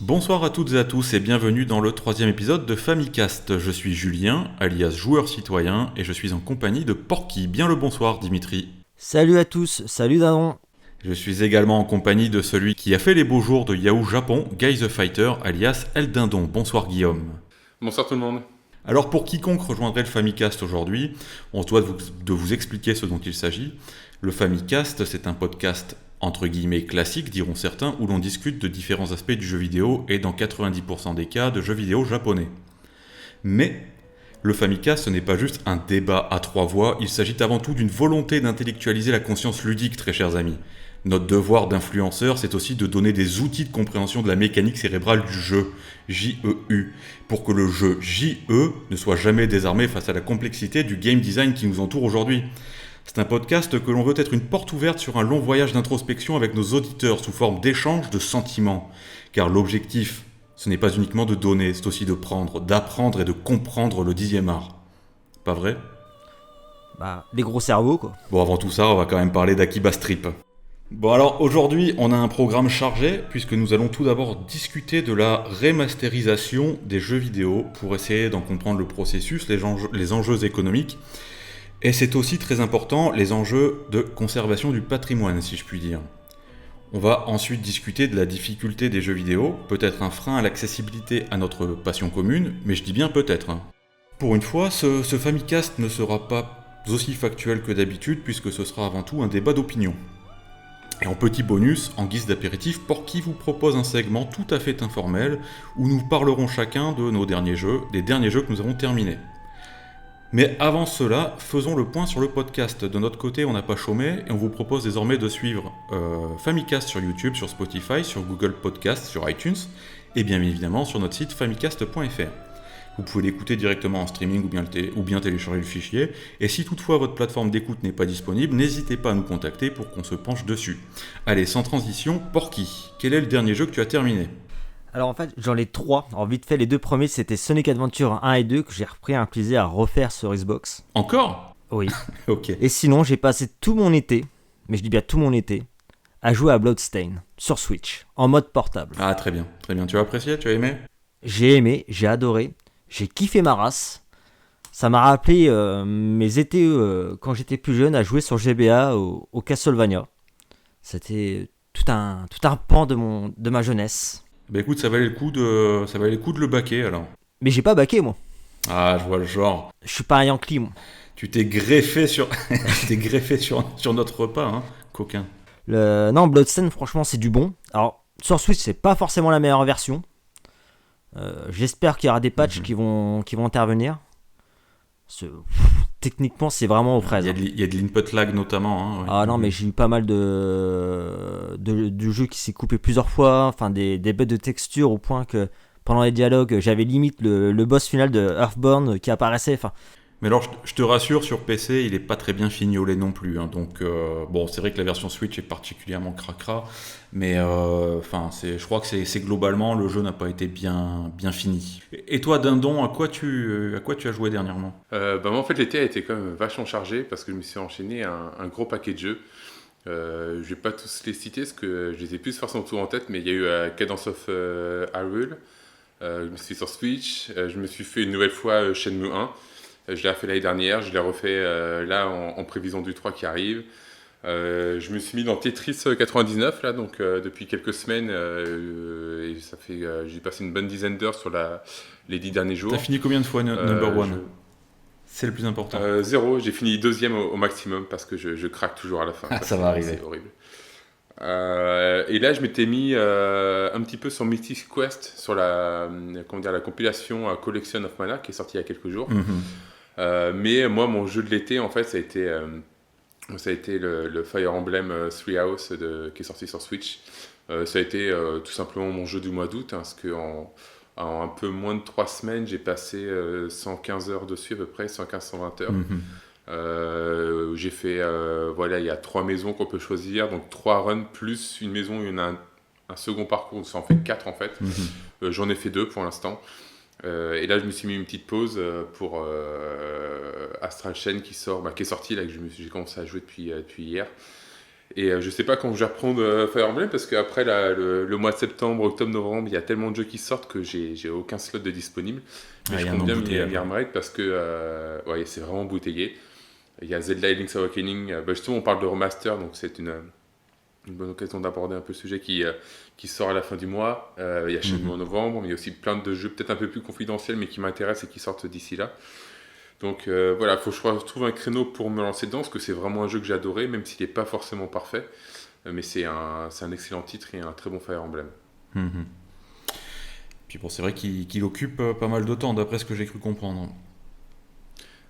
Bonsoir à toutes et à tous et bienvenue dans le 3e épisode de Famicast. Je suis Julien, alias joueur citoyen, et je suis en compagnie de Porky. Bien le bonsoir Dimitri. Salut à tous, salut Daron. Je suis également en compagnie de celui qui a fait les beaux jours de Yahoo Japon, Guy the Fighter, alias El Dindon. Bonsoir Guillaume. Bonsoir tout le monde. Alors pour quiconque rejoindrait le Famicast aujourd'hui, on se doit de vous expliquer ce dont il s'agit. Le Famicast, c'est un podcast entre guillemets classique, diront certains, où l'on discute de différents aspects du jeu vidéo et dans 90% des cas de jeux vidéo japonais. Mais le Famicast, ce n'est pas juste un débat à trois voix, il s'agit avant tout d'une volonté d'intellectualiser la conscience ludique, très chers amis. Notre devoir d'influenceur, c'est aussi de donner des outils de compréhension de la mécanique cérébrale du jeu, JEU, pour que le jeu JE ne soit jamais désarmé face à la complexité du game design qui nous entoure aujourd'hui. C'est un podcast que l'on veut être une porte ouverte sur un long voyage d'introspection avec nos auditeurs sous forme d'échange de sentiments. Car l'objectif, ce n'est pas uniquement de donner, c'est aussi de prendre, d'apprendre et de comprendre le 10e art. Pas vrai ? Les gros cerveaux quoi. Bon, avant tout ça, on va quand même parler d'Akiba Strip. Bon alors aujourd'hui on a un programme chargé puisque nous allons tout d'abord discuter de la remasterisation des jeux vidéo pour essayer d'en comprendre le processus, les enjeux économiques. Et c'est aussi très important, les enjeux de conservation du patrimoine, si je puis dire. On va ensuite discuter de la difficulté des jeux vidéo, peut-être un frein à l'accessibilité à notre passion commune, mais je dis bien peut-être. Pour une fois, ce Famicast ne sera pas aussi factuel que d'habitude, puisque ce sera avant tout un débat d'opinion. Et en petit bonus, en guise d'apéritif, Porky vous propose un segment tout à fait informel, où nous parlerons chacun de nos derniers jeux, des derniers jeux que nous avons terminés. Mais avant cela, faisons le point sur le podcast. De notre côté, on n'a pas chômé et on vous propose désormais de suivre Famicast sur YouTube, sur Spotify, sur Google Podcast, sur iTunes et bien évidemment sur notre site famicast.fr. Vous pouvez l'écouter directement en streaming ou bien télécharger le fichier. Et si toutefois votre plateforme d'écoute n'est pas disponible, n'hésitez pas à nous contacter pour qu'on se penche dessus. Allez, sans transition, Porky, quel est le dernier jeu que tu as terminé ? Alors en fait j'en ai 3, alors vite fait les deux premiers c'était Sonic Adventure 1 et 2 que j'ai repris un plaisir à refaire sur Xbox. Encore ? Oui. Ok. Et sinon j'ai passé tout mon été, mais je dis bien tout mon été, à jouer à Bloodstained sur Switch, en mode portable. Ah très bien. Tu as apprécié, tu as aimé ? J'ai aimé, j'ai adoré, j'ai kiffé ma race. Ça m'a rappelé mes étés quand j'étais plus jeune à jouer sur GBA au Castlevania. C'était tout un pan de ma jeunesse. Bah écoute, ça valait le coup de le baquer alors. Mais j'ai pas baqué moi. Ah, je vois le genre. Je suis pas un Yankee moi. Tu t'es greffé sur, sur notre repas, hein, coquin. Non, Bloodstained, franchement, c'est du bon. Alors, sur Switch, c'est pas forcément la meilleure version. J'espère qu'il y aura des patchs qui vont intervenir. Techniquement, c'est vraiment aux fraises. Il y a de l'input lag notamment. Hein, ouais. Ah non, mais j'ai eu pas mal de jeux qui s'est coupé plusieurs fois. Enfin, des bugs de texture au point que pendant les dialogues, j'avais limite le boss final de Earthborn qui apparaissait. Enfin, Mais alors, je te rassure, sur PC, il est pas très bien fignolé non plus. Hein, donc, bon, c'est vrai que la version Switch est particulièrement cracra, mais je crois que c'est globalement, le jeu n'a pas été bien fini. Et toi, Dindon, à quoi tu as joué dernièrement ? Moi en fait l'été a été quand même vachement chargé parce que je me suis enchaîné un gros paquet de jeux. Je vais pas tous les citer parce que je les ai plus forcément tout en tête, mais il y a eu Cadence of Hyrule, je me suis fait sur Switch, je me suis fait une nouvelle fois Shenmue 1. Je l'ai refait l'année dernière, je l'ai refait là en prévision du 3 qui arrive. Je me suis mis dans Tetris 99 là, donc depuis quelques semaines, et ça fait, j'ai passé une bonne dizaine d'heures sur les 10 derniers jours. T'as fini combien de fois Number One ? C'est le plus important. 0, j'ai fini 2e au maximum parce que je craque toujours à la fin. Ça va arriver. C'est horrible. Et là, je m'étais mis un petit peu sur Mythic Quest, sur la compilation Collection of Mana qui est sortie il y a quelques jours. Mais moi, mon jeu de l'été, en fait, ça a été le Fire Emblem Three House qui est sorti sur Switch. Ça a été tout simplement mon jeu du mois d'août, hein, parce qu'en un peu moins de 3 semaines, j'ai passé 115 heures dessus à peu près, 115-120 heures. J'ai fait, il y a 3 maisons qu'on peut choisir, donc 3 runs plus une maison, il y en a un second parcours, ça en fait 4 en fait. J'en ai fait 2 pour l'instant. Et là, je me suis mis une petite pause pour Astral Chain qui est sorti, là, que j'ai commencé à jouer depuis hier. Et je sais pas quand je vais reprendre Fire Emblem parce qu'après le mois de septembre, octobre, novembre, il y a tellement de jeux qui sortent que j'ai aucun slot de disponible. Mais je compte bien m'y remettre parce que ouais, c'est vraiment bouteillé. Il y a Zelda et Link's Awakening. Justement, on parle de remaster, donc c'est une bonne occasion d'aborder un peu le sujet qui sort à la fin du mois. Il y a Shenmue en novembre, mais il y a aussi plein de jeux peut-être un peu plus confidentiels, mais qui m'intéressent et qui sortent d'ici là. Donc voilà, il faut que je trouve un créneau pour me lancer dedans, parce que c'est vraiment un jeu que j'ai adoré, même s'il n'est pas forcément parfait. Mais c'est un excellent titre et un très bon Fire Emblem. Puis bon, c'est vrai qu'il occupe pas mal de temps, d'après ce que j'ai cru comprendre.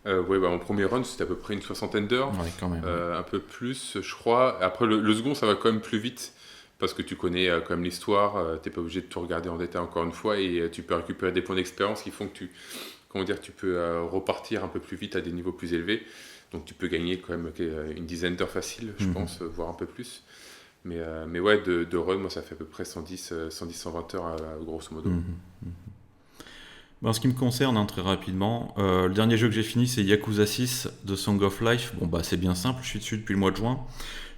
Ouais, mon premier run, c'était à peu près une 60aine d'heures. Ouais, quand même. Un peu plus, je crois. Après, le second, ça va quand même plus vite, parce que tu connais quand même l'histoire. Tu n'es pas obligé de tout regarder en détail encore une fois, et tu peux récupérer des points d'expérience qui font que tu peux repartir un peu plus vite à des niveaux plus élevés. Donc tu peux gagner quand même une dizaine d'heures faciles, je pense, voire un peu plus. Mais ouais, de run, moi, ça fait à peu près 110-120 heures, grosso modo. En ce qui me concerne, très rapidement, le dernier jeu que j'ai fini, c'est Yakuza 6 de Song of Life. Bon, c'est bien simple, je suis dessus depuis le mois de juin.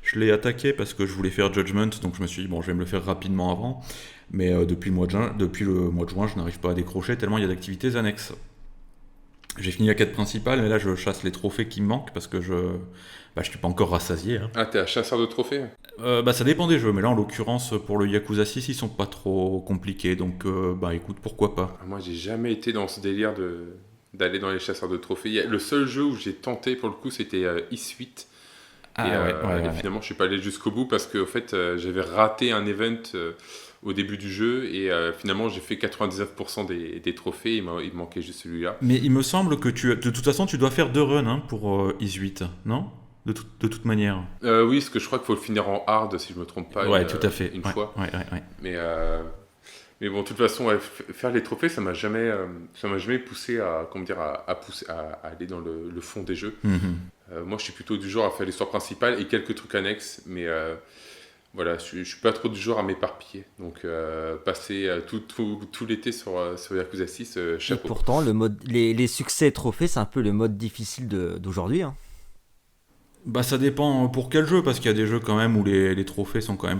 Je l'ai attaqué parce que je voulais faire Judgment, donc je me suis dit, je vais me le faire rapidement avant. Mais depuis le mois de juin, je n'arrive pas à décrocher tellement il y a d'activités annexes. J'ai fini la quête principale, mais là je chasse les trophées qui me manquent parce que je suis pas encore rassasié. Ah, t'es un chasseur de trophées ? Ça dépend des jeux, mais là en l'occurrence pour le Yakuza 6 ils sont pas trop compliqués, donc écoute, pourquoi pas. Moi j'ai jamais été dans ce délire d'aller dans les chasseurs de trophées. Le seul jeu où j'ai tenté pour le coup c'était Is 8. Et finalement je suis pas allé jusqu'au bout parce que en fait j'avais raté un event au début du jeu et finalement j'ai fait 99% des trophées, il me manquait juste celui-là. Mais il me semble que de toute façon tu dois faire 2 runs pour Is 8, non ? De toute manière. Oui, parce que je crois qu'il faut le finir en hard si je me trompe pas. Tout à fait. Une fois. Ouais. Mais bon, de toute façon, faire les trophées, ça m'a jamais poussé à aller dans le fond des jeux. Moi, je suis plutôt du genre à faire l'histoire principale et quelques trucs annexes, mais voilà, je suis pas trop du genre à m'éparpiller. Donc, passer tout l'été sur Yakuza 6, chapeau. Et pourtant, les succès trophées, c'est un peu le mode difficile d'aujourd'hui. Hein. Ça dépend pour quel jeu, parce qu'il y a des jeux quand même où les trophées sont quand même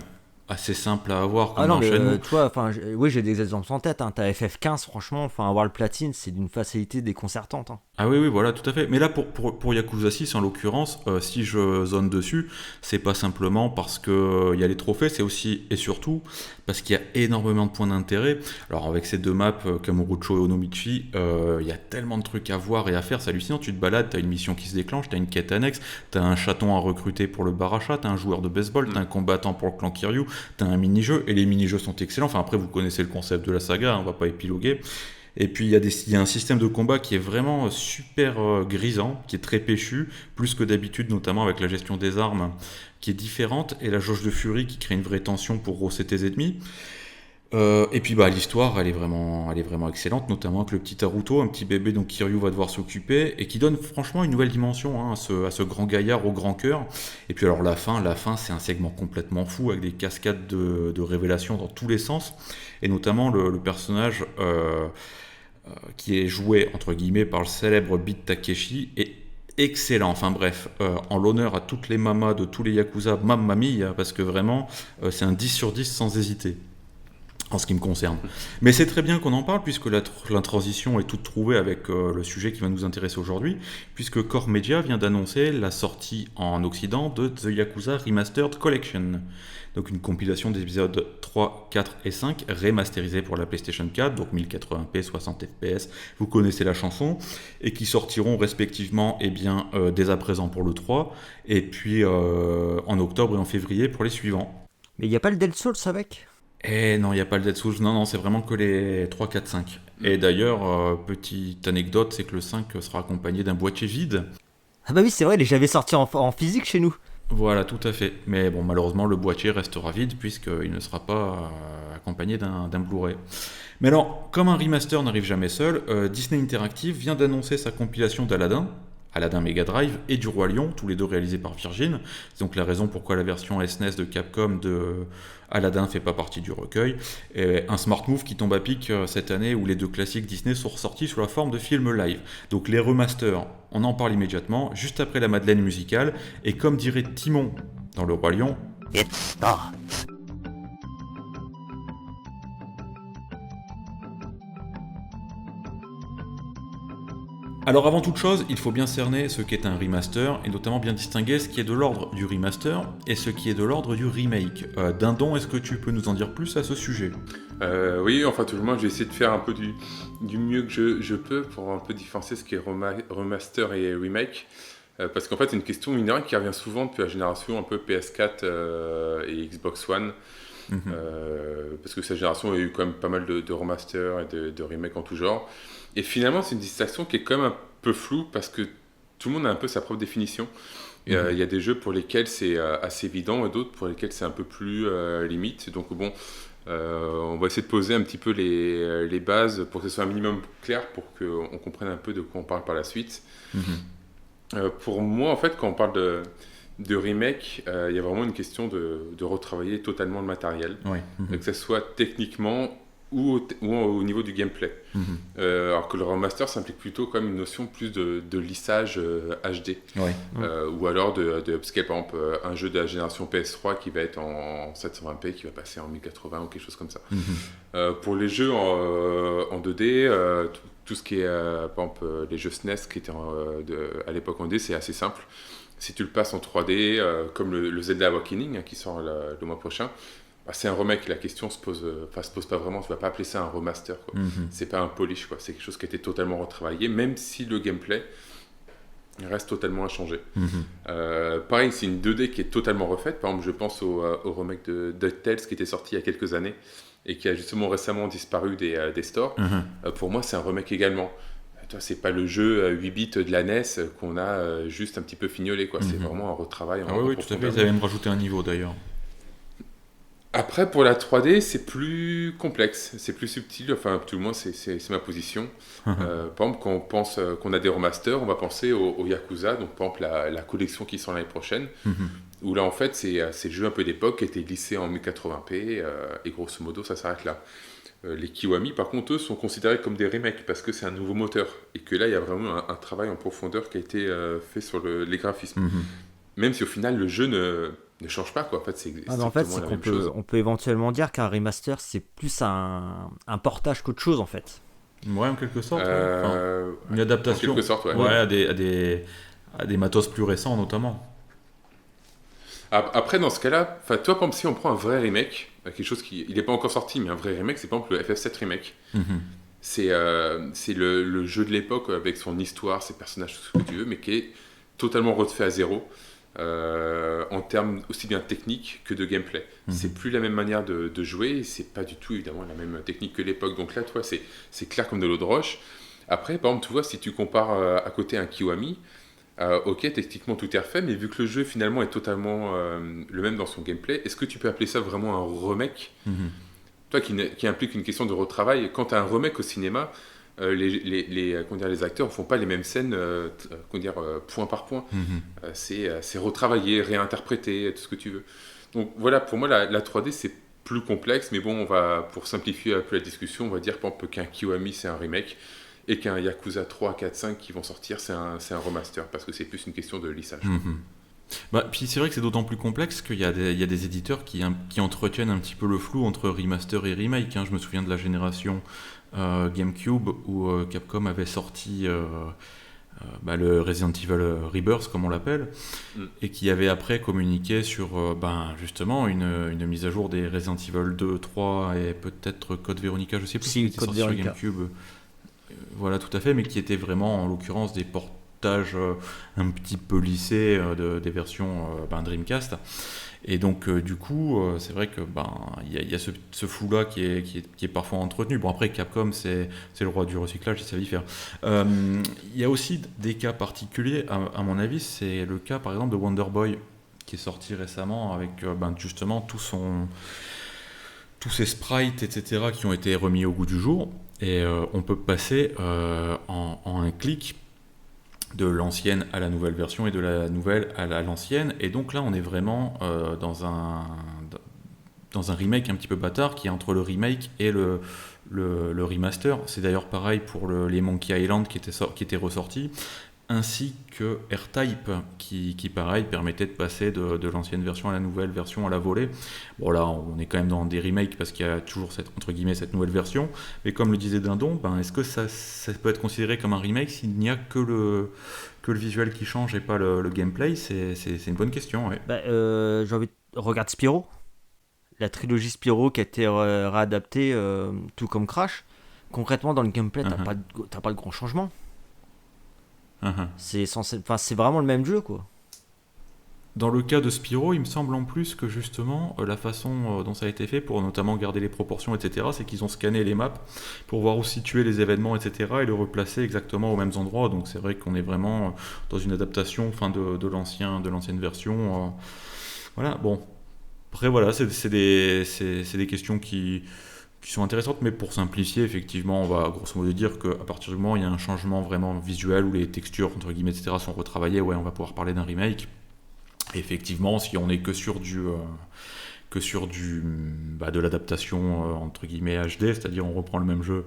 assez simples à avoir, comme dans Shenmue. Tu vois, oui, j'ai des exemples en tête. Hein. T'as FF15, franchement, avoir le platine, c'est d'une facilité déconcertante. Hein. Ah oui, voilà, tout à fait. Mais là, pour Yakuza 6, en l'occurrence, si je zone dessus, c'est pas simplement parce qu'il y a les trophées, c'est aussi et surtout parce qu'il y a énormément de points d'intérêt. Alors, avec ces 2 maps, Kamurocho et Onomichi, il y a tellement de trucs à voir et à faire, c'est hallucinant. Tu te balades, t'as une mission qui se déclenche, t'as une quête annexe, t'as un chaton à recruter pour le bar achat, t'as un joueur de baseball, t'as un combattant pour le clan Kiryu, t'as un mini-jeu, et les mini-jeux sont excellents. Enfin, après, vous connaissez le concept de la saga, on va pas épiloguer. Et puis il y a un système de combat qui est vraiment super grisant, qui est très péchu, plus que d'habitude, notamment avec la gestion des armes, qui est différente, et la jauge de furie qui crée une vraie tension pour rosser tes ennemis. Et puis l'histoire, elle est vraiment excellente, notamment avec le petit Haruto, un petit bébé dont Kiryu va devoir s'occuper, et qui donne franchement une nouvelle dimension à ce grand gaillard au grand cœur. Et puis alors la fin c'est un segment complètement fou, avec des cascades de révélations dans tous les sens, et notamment le personnage qui est joué entre guillemets par le célèbre Beat Takeshi est excellent. Enfin bref, en l'honneur à toutes les mamas de tous les Yakuza, Mamma Mia, parce que vraiment c'est un 10 sur 10 sans hésiter en ce qui me concerne. Mais c'est très bien qu'on en parle, puisque la transition est toute trouvée avec le sujet qui va nous intéresser aujourd'hui, puisque Core Media vient d'annoncer la sortie en Occident de The Yakuza Remastered Collection. Donc une compilation des épisodes 3, 4 et 5, remasterisés pour la PlayStation 4, donc 1080p, 60 fps, vous connaissez la chanson, et qui sortiront respectivement dès à présent pour le 3, et puis en octobre et en février pour les suivants. Mais il n'y a pas le Dead Souls avec ? Non, il n'y a pas le Dead Souls, non, c'est vraiment que les 3, 4, 5. Et d'ailleurs, petite anecdote, c'est que le 5 sera accompagné d'un boîtier vide. Ah bah oui, c'est vrai, il est jamais sorti en physique chez nous. Voilà, tout à fait. Mais bon, malheureusement, le boîtier restera vide puisqu'il ne sera pas accompagné d'un Blu-ray. Mais alors, comme un remaster n'arrive jamais seul, Disney Interactive vient d'annoncer sa compilation d'Aladdin, Aladdin Mega Drive et du Roi Lion, tous les deux réalisés par Virgin. C'est donc la raison pourquoi la version SNES de Capcom de Aladdin ne fait pas partie du recueil. Et un smart move qui tombe à pic cette année où les deux classiques Disney sont ressortis sous la forme de films live. Donc les remasters, on en parle immédiatement, juste après la Madeleine musicale. Et comme dirait Timon dans Le Roi Lion, It starts. alors avant toute chose, il faut bien cerner ce qu'est un remaster et notamment bien distinguer ce qui est de l'ordre du remaster et ce qui est de l'ordre du remake. Dindon, est-ce que tu peux nous en dire plus à ce sujet ? Oui, enfin tout le monde, je vais essayer de faire un peu du mieux que je peux pour un peu différencier ce qui est remaster et remake. Parce qu'en fait, c'est une question mineure qui revient souvent depuis la génération un peu PS4 et Xbox One. Parce que cette génération a eu quand même pas mal de remasters et de remakes en tout genre. Et finalement, c'est une distinction qui est quand même un peu floue parce que tout le monde a un peu sa propre définition. Il y a des jeux pour lesquels c'est assez évident et d'autres pour lesquels c'est un peu plus limite. Donc bon, on va essayer de poser un petit peu les bases pour que ce soit un minimum clair pour qu'on comprenne un peu de quoi on parle par la suite. Pour moi, en fait, quand on parle de remake, il y a vraiment une question de retravailler totalement le matériel, que ce soit techniquement ou au niveau du gameplay. Alors que le remaster, ça implique plutôt comme une notion plus de lissage HD, ou alors de upscale. Par exemple, un jeu de la génération PS3 qui va être en 720p, qui va passer en 1080 ou quelque chose comme ça. Pour les jeux en 2D, tout ce qui est, par exemple, les jeux SNES qui étaient à l'époque en 2D, c'est assez simple. Si tu le passes en 3D, comme le Zelda Awakening qui sort le mois prochain, c'est un remake. La question se pose pas vraiment. Tu vas pas appeler ça un remaster, quoi. C'est pas un polish, quoi. C'est quelque chose qui a été totalement retravaillé, même si le gameplay reste totalement inchangé. Pareil, c'est une 2D qui est totalement refaite. Par exemple, je pense au remake de DuckTales qui était sorti il y a quelques années et qui a justement récemment disparu des stores. Pour moi, c'est un remake également. C'est pas le jeu 8 bits de la NES qu'on a juste un petit peu fignolé, quoi. C'est vraiment un retravail. Oui, tout à fait. Ils avaient même rajouté un niveau d'ailleurs. Après, pour la 3D, c'est plus complexe, c'est plus subtil, enfin, tout le moins, c'est ma position. Par exemple, quand on pense qu'on a des remasters, on va penser au Yakuza, donc par exemple la collection qui sort l'année prochaine, où là, en fait, c'est le jeu un peu d'époque qui a été glissé en 1080p, et grosso modo, ça s'arrête là. Les Kiwami, par contre, eux, sont considérés comme des remakes, parce que c'est un nouveau moteur, et que là, il y a vraiment un travail en profondeur qui a été fait sur les graphismes. Même si au final, le jeu ne change pas, quoi. En fait, c'est exactement la même chose. On peut éventuellement dire qu'un remaster, c'est plus un portage qu'autre chose, en fait. Ouais, en quelque sorte. Une adaptation. En quelque sorte, à des matos plus récents, notamment. Après, dans ce cas-là, toi, par exemple, si on prend un vrai remake, quelque chose il n'est pas encore sorti, mais un vrai remake, c'est par exemple le FF7 remake. C'est le jeu de l'époque avec son histoire, ses personnages, tout ce que tu veux, mais qui est totalement refait à zéro. En termes aussi bien techniques que de gameplay. C'est plus la même manière de jouer, c'est pas du tout évidemment la même technique que l'époque. Donc là, toi, c'est clair comme de l'eau de roche. Après, par exemple, tu vois, si tu compares à côté un Kiwami, ok, techniquement tout est refait, mais vu que le jeu finalement est totalement le même dans son gameplay, est-ce que tu peux appeler ça vraiment un remake? Toi qui implique une question de retravail, quand tu as un remake au cinéma, les acteurs ne font pas les mêmes scènes point par point. C'est retravaillé, réinterprété, tout ce que tu veux. Donc voilà, pour moi, la 3D, c'est plus complexe, mais bon, pour simplifier un peu la discussion, on va dire par exemple, qu'un Kiwami, c'est un remake, et qu'un Yakuza 3, 4, 5 qui vont sortir, c'est un remaster, parce que c'est plus une question de lissage. Puis c'est vrai que c'est d'autant plus complexe qu'il y a des éditeurs qui entretiennent un petit peu le flou entre remaster et remake. Je me souviens de la génération GameCube où Capcom avait sorti le Resident Evil Rebirth, comme on l'appelle, et qui avait après communiqué sur justement une mise à jour des Resident Evil 2, 3 et peut-être Code Veronica, je sais plus, qui était sorti sur GameCube. Voilà, tout à fait, mais qui était vraiment en l'occurrence des portages un petit peu lissés des versions Dreamcast. Et donc du coup c'est vrai que y a ce flou là qui est parfois entretenu. Bon, après Capcom c'est le roi du recyclage, ils savent y faire. Il y a aussi des cas particuliers à mon avis. C'est le cas par exemple de Wonder Boy qui est sorti récemment avec justement tous ces sprites etc qui ont été remis au goût du jour, et on peut passer en un clic de l'ancienne à la nouvelle version et de la nouvelle à l'ancienne. Et donc là, on est vraiment dans un remake un petit peu bâtard qui est entre le remake et le remaster. C'est d'ailleurs pareil pour les Monkey Island qui étaient ressortis, ainsi que R-Type qui pareil permettait de passer de l'ancienne version à la nouvelle version à la volée. Bon là on est quand même dans des remakes parce qu'il y a toujours entre guillemets cette nouvelle version, mais comme le disait Dindon, est-ce que ça peut être considéré comme un remake s'il n'y a que le visuel qui change et pas le gameplay? C'est une bonne question, ouais. J'ai envie de... Regarde Spyro, la trilogie Spyro qui a été réadaptée, tout comme Crash. Concrètement dans le gameplay t'as pas de grand changement. C'est vraiment le même jeu, quoi. Dans le cas de Spyro, il me semble en plus que justement la façon dont ça a été fait pour notamment garder les proportions, etc., c'est qu'ils ont scanné les maps pour voir où situer les événements, etc., et le replacer exactement aux mêmes endroits. Donc c'est vrai qu'on est vraiment dans une adaptation de l'ancienne version. Voilà, bon. Après voilà, c'est des questions qui sont intéressantes, mais pour simplifier, effectivement, on va grosso modo dire qu'à partir du moment où il y a un changement vraiment visuel, où les textures, entre guillemets, etc., sont retravaillées, ouais, on va pouvoir parler d'un remake. Et effectivement, si on est que sur de l'adaptation, entre guillemets, HD, c'est-à-dire on reprend le même jeu,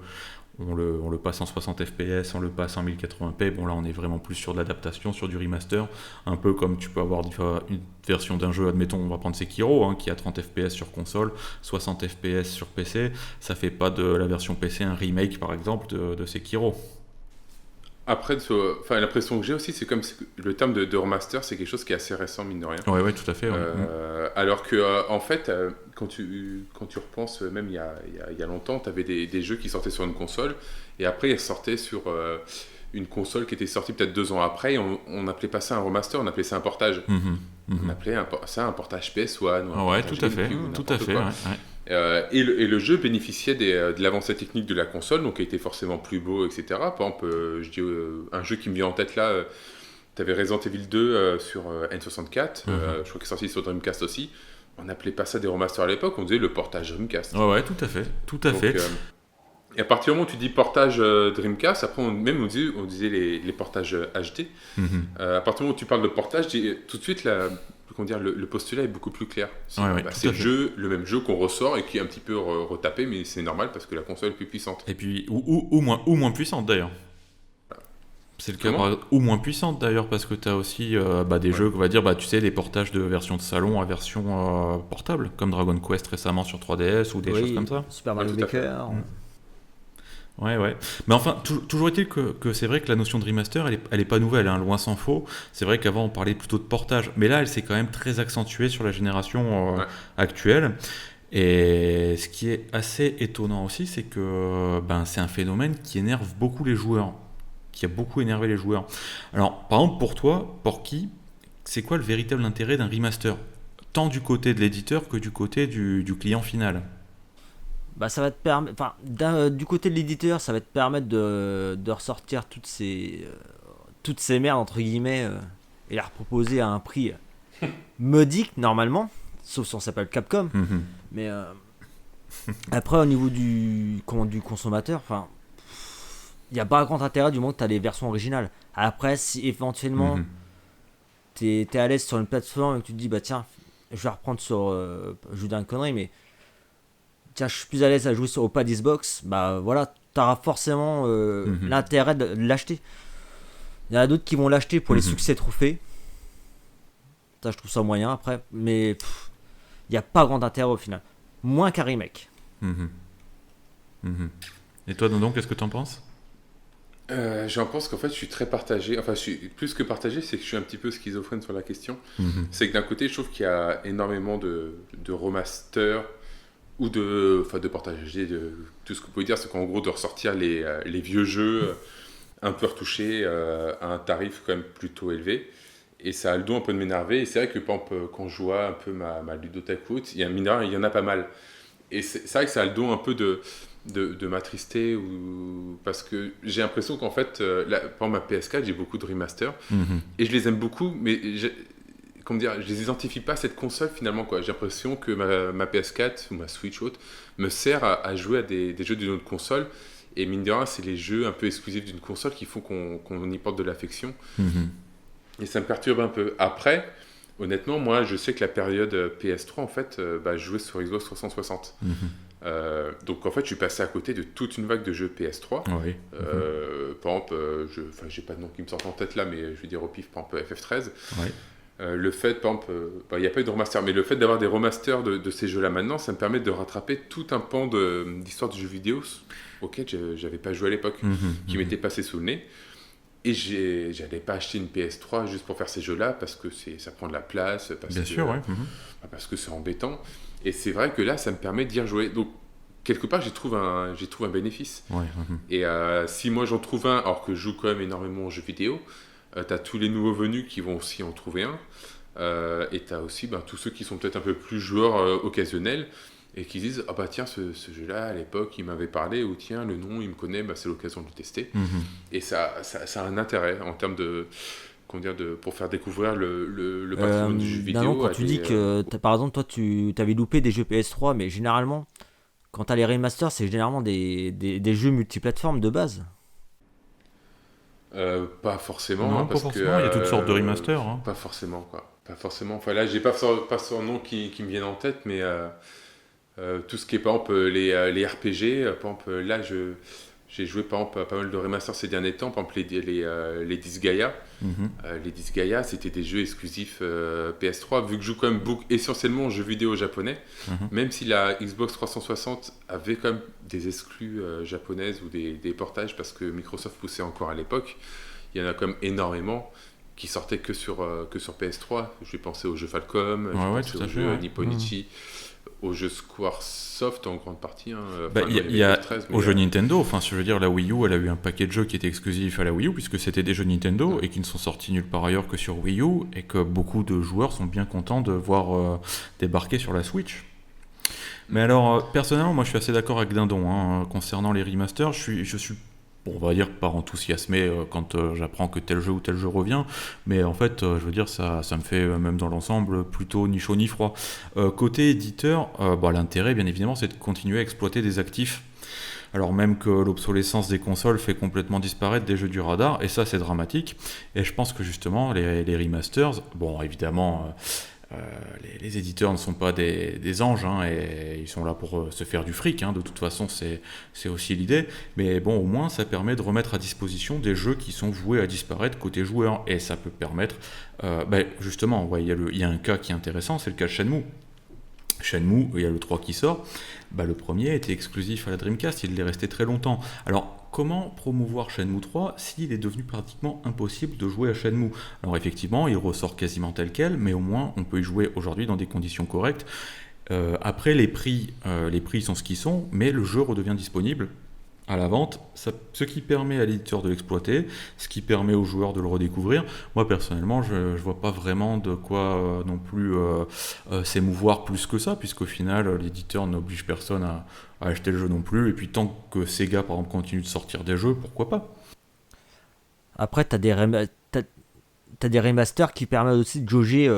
on le passe en 60 fps, on le passe en 1080p, bon là on est vraiment plus sur de l'adaptation, sur du remaster, un peu comme tu peux avoir une version d'un jeu, admettons on va prendre Sekiro, qui a 30 fps sur console, 60 fps sur PC, ça fait pas de la version PC un remake par exemple de Sekiro. Après, l'impression que j'ai aussi, c'est comme le terme de remaster, c'est quelque chose qui est assez récent, mine de rien. Ouais, tout à fait. Ouais. Alors que, en fait, quand tu repenses, même il y a longtemps, tu avais des jeux qui sortaient sur une console, et après ils sortaient sur une console qui était sortie peut-être 2 ans après, et on n'appelait pas ça un remaster, on appelait ça un portage. On appelait ça un portage PS1. Ouais, tout à fait. Tout à fait. Ouais. Et le jeu bénéficiait de l'avancée technique de la console, donc il était forcément plus beau, etc. Par exemple, je dis un jeu qui me vient en tête là, tu avais Resident Evil 2 sur N64, je crois qu'il est sorti sur Dreamcast aussi. On n'appelait pas ça des remasters à l'époque, on disait le portage Dreamcast. Ouais, tout à fait. Et à partir du moment où tu dis portage Dreamcast, après on disait les portages HD. À partir du moment où tu parles de portage, tout de suite le postulat est beaucoup plus clair. C'est le même jeu qu'on ressort et qui est un petit peu retapé, mais c'est normal parce que la console est plus puissante. Et puis, ou moins puissante d'ailleurs. C'est le cas, ou moins puissante d'ailleurs, parce que tu as aussi des jeux, on va dire, tu sais, des portages de version de salon à version portable, comme Dragon Quest récemment sur 3DS ou des choses comme ça. Super Mario Maker. Ouais. Mais enfin, toujours est-il que c'est vrai que la notion de remaster, elle est pas nouvelle, loin s'en faut. C'est vrai qu'avant, on parlait plutôt de portage. Mais là, elle s'est quand même très accentuée sur la génération actuelle. Et ce qui est assez étonnant aussi, c'est que c'est un phénomène qui énerve beaucoup les joueurs. Qui a beaucoup énervé les joueurs. Alors, par exemple, pour toi, Porky, c'est quoi le véritable intérêt d'un remaster? Tant du côté de l'éditeur que du côté du client final. Ça va te permettre, du côté de l'éditeur, ça va te permettre de ressortir toutes ces merdes entre guillemets et les reproposer à un prix modique normalement, sauf si on s'appelle Capcom. Mais après au niveau du consommateur, il n'y a pas grand intérêt du moment que tu as les versions originales. Après, si éventuellement tu es à l'aise sur une plateforme et que tu te dis tiens, je vais reprendre sur je vous dis une connerie, mais tiens, je suis plus à l'aise à jouer au pad Xbox, voilà, tu auras forcément l'intérêt de l'acheter. Il y en a d'autres qui vont l'acheter pour les succès trophées. Ça, je trouve ça moyen après, mais il n'y a pas grand intérêt au final. Moins qu'un remake. Et toi, Dondon, qu'est-ce que tu en penses? J'en pense qu'en fait, je suis très partagé. Enfin, je suis plus que partagé, c'est que je suis un petit peu schizophrène sur la question. C'est que d'un côté, je trouve qu'il y a énormément de remasters ou de portage HD, tout ce que vous pouvez dire, c'est qu'en gros de ressortir les vieux jeux un peu retouchés à un tarif quand même plutôt élevé, et ça a le don un peu de m'énerver. Et c'est vrai que par exemple, quand je vois un peu ma ludothèque haute, il y en a pas mal, et c'est vrai que ça a le don un peu de m'attrister, parce que j'ai l'impression qu'en fait par exemple ma PS4, j'ai beaucoup de remasters et je les aime beaucoup, mais comment dire, je les identifie pas à cette console finalement, quoi. J'ai l'impression que ma PS4 ou ma Switch haute me sert à jouer à des jeux d'une autre console, Et mine de rien, c'est les jeux un peu exclusifs d'une console qui font qu'on y porte de l'affection. Et ça me perturbe un peu. Après, honnêtement, moi, je sais que la période PS3, en fait, je jouais sur Xbox 360. Donc, en fait, je suis passé à côté de toute une vague de jeux PS3. Oui. Par exemple, j'ai pas de nom qui me sort en tête là, mais je vais dire au pif, par exemple, FF13. Oui. Le fait, par exemple, il n'y a pas eu de remaster, mais le fait d'avoir des remasters de ces jeux-là maintenant, ça me permet de rattraper tout un pan d'histoire de jeux vidéo auquel j'avais pas joué à l'époque, qui m'était passé sous le nez. Et j'allais pas acheter une PS3 juste pour faire ces jeux-là, parce que ça prend de la place, parce que c'est embêtant. Et c'est vrai que là, ça me permet d'y rejouer. Donc, quelque part, j'y trouve un bénéfice. Ouais, Et si moi j'en trouve un, alors que je joue quand même énormément aux jeux vidéo, t'as tous les nouveaux venus qui vont aussi en trouver un. Et t'as aussi tous ceux qui sont peut-être un peu plus joueurs occasionnels et qui disent ah bah tiens ce jeu-là à l'époque il m'avait parlé, ou tiens le nom il me connaît, c'est l'occasion de le tester. Et ça a un intérêt en termes de pour faire découvrir le patrimoine du jeu vidéo. Non, quand tu dis que par exemple toi tu t'avais loupé des jeux PS3, mais généralement quand t'as les remasters c'est généralement des jeux multiplateformes de base. Pas forcément. Non, parce pas forcément. Il y a toutes sortes de remasters. Pas forcément, quoi. Pas forcément. Enfin, là, j'ai pas son nom qui me vient en tête, mais tout ce qui est, par exemple, les RPG, par exemple, là, j'ai joué, par exemple, à pas mal de remasters ces derniers temps, par exemple, les Disgaea. Les Disgaea, c'était des jeux exclusifs PS3, vu que je joue quand même essentiellement aux jeux vidéo japonais, même si la Xbox 360 avait quand même des exclus japonaises ou des portages, parce que Microsoft poussait encore à l'époque, il y en a quand même énormément qui sortaient que sur PS3. Je vais penser au jeu Falcom, au jeu Nipponichi, au jeu Squaresoft en grande partie. Il y a au jeu Nintendo, enfin, je veux dire, la Wii U, elle a eu un paquet de jeux qui étaient exclusifs à la Wii U, puisque c'était des jeux Nintendo et qui ne sont sortis nulle part ailleurs que sur Wii U, et que beaucoup de joueurs sont bien contents de voir débarquer sur la Switch. Mais alors, personnellement, moi je suis assez d'accord avec Dindon, concernant les remasters. Je suis on va dire pas enthousiasmé quand j'apprends que tel jeu ou tel jeu revient, mais en fait je veux dire ça me fait même dans l'ensemble plutôt ni chaud ni froid. Côté éditeur, l'intérêt bien évidemment c'est de continuer à exploiter des actifs, alors même que l'obsolescence des consoles fait complètement disparaître des jeux du radar, et ça c'est dramatique. Et je pense que justement les remasters, bon évidemment les éditeurs ne sont pas des anges, et ils sont là pour se faire du fric, de toute façon c'est aussi l'idée, mais bon, au moins ça permet de remettre à disposition des jeux qui sont voués à disparaître côté joueur, et ça peut permettre justement, il y a un cas qui est intéressant, c'est le cas de Shenmue, il y a le 3 qui sort, le premier était exclusif à la Dreamcast, il l'est resté très longtemps. Alors comment promouvoir Shenmue 3 s'il est devenu pratiquement impossible de jouer à Shenmue? Alors effectivement, il ressort quasiment tel quel, mais au moins on peut y jouer aujourd'hui dans des conditions correctes. Après, les prix sont ce qu'ils sont, mais le jeu redevient disponible à la vente, ce qui permet à l'éditeur de l'exploiter, ce qui permet aux joueurs de le redécouvrir. Moi personnellement, je vois pas vraiment de quoi non plus s'émouvoir plus que ça, puisqu'au final l'éditeur n'oblige personne à acheter le jeu non plus, et puis tant que Sega par exemple continue de sortir des jeux, pourquoi pas. Après t'as des remasters qui permettent aussi de jauger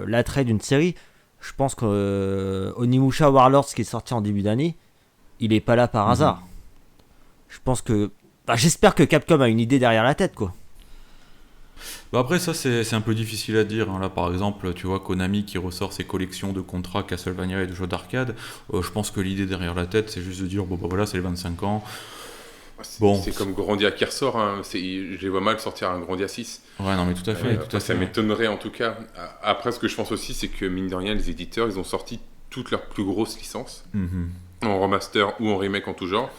l'attrait d'une série. Je pense que Onimusha Warlords qui est sorti en début d'année, il est pas là par hasard. Je pense que... j'espère que Capcom a une idée derrière la tête, quoi. Après ça c'est un peu difficile à dire, Là par exemple tu vois Konami qui ressort ses collections de contrats Castlevania et de jeux d'arcade, je pense que l'idée derrière la tête c'est juste de dire voilà c'est les 25 ans. C'est comme Grandia qui ressort, je les vois mal sortir un Grandia 6. Ouais, non mais tout à fait. Ça m'étonnerait en tout cas. Après ce que je pense aussi c'est que mine de rien les éditeurs ils ont sorti toutes leurs plus grosses licences en remaster ou en remake en tout genre.